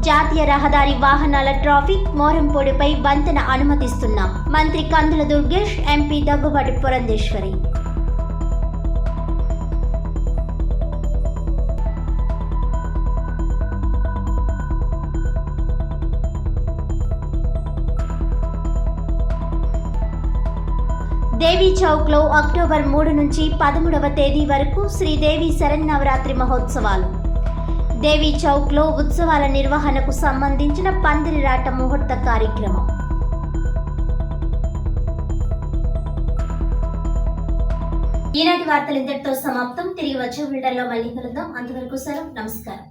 S1: జాతీయ రహదారి వాహనాల ట్రాఫిక్ మోరంపూడిపై వంతెన అనుమతిస్తున్నాం. మంత్రి కందుల దుర్గేష్, ఎంపీ దగ్గుబాటి పురంధేశ్వరి. దేవీ చౌక్లో అక్టోబర్ 3 నుంచి 13వ తేదీ వరకు శ్రీదేవి శరన్నవరాత్రి మహోత్సవాలు. దేవీ చౌక్లో ఉత్సవాల నిర్వహణకు సంబంధించిన పందిరిరాట ముహూర్త కార్యక్రమం. ఈనాటి వార్తలు ఇంతటితో సమాప్తం. తిరిగి వచ్చే బులెటిన్లో మళ్ళీ కలుద్దాం. అంతవరకు సెలవు. నమస్కారం.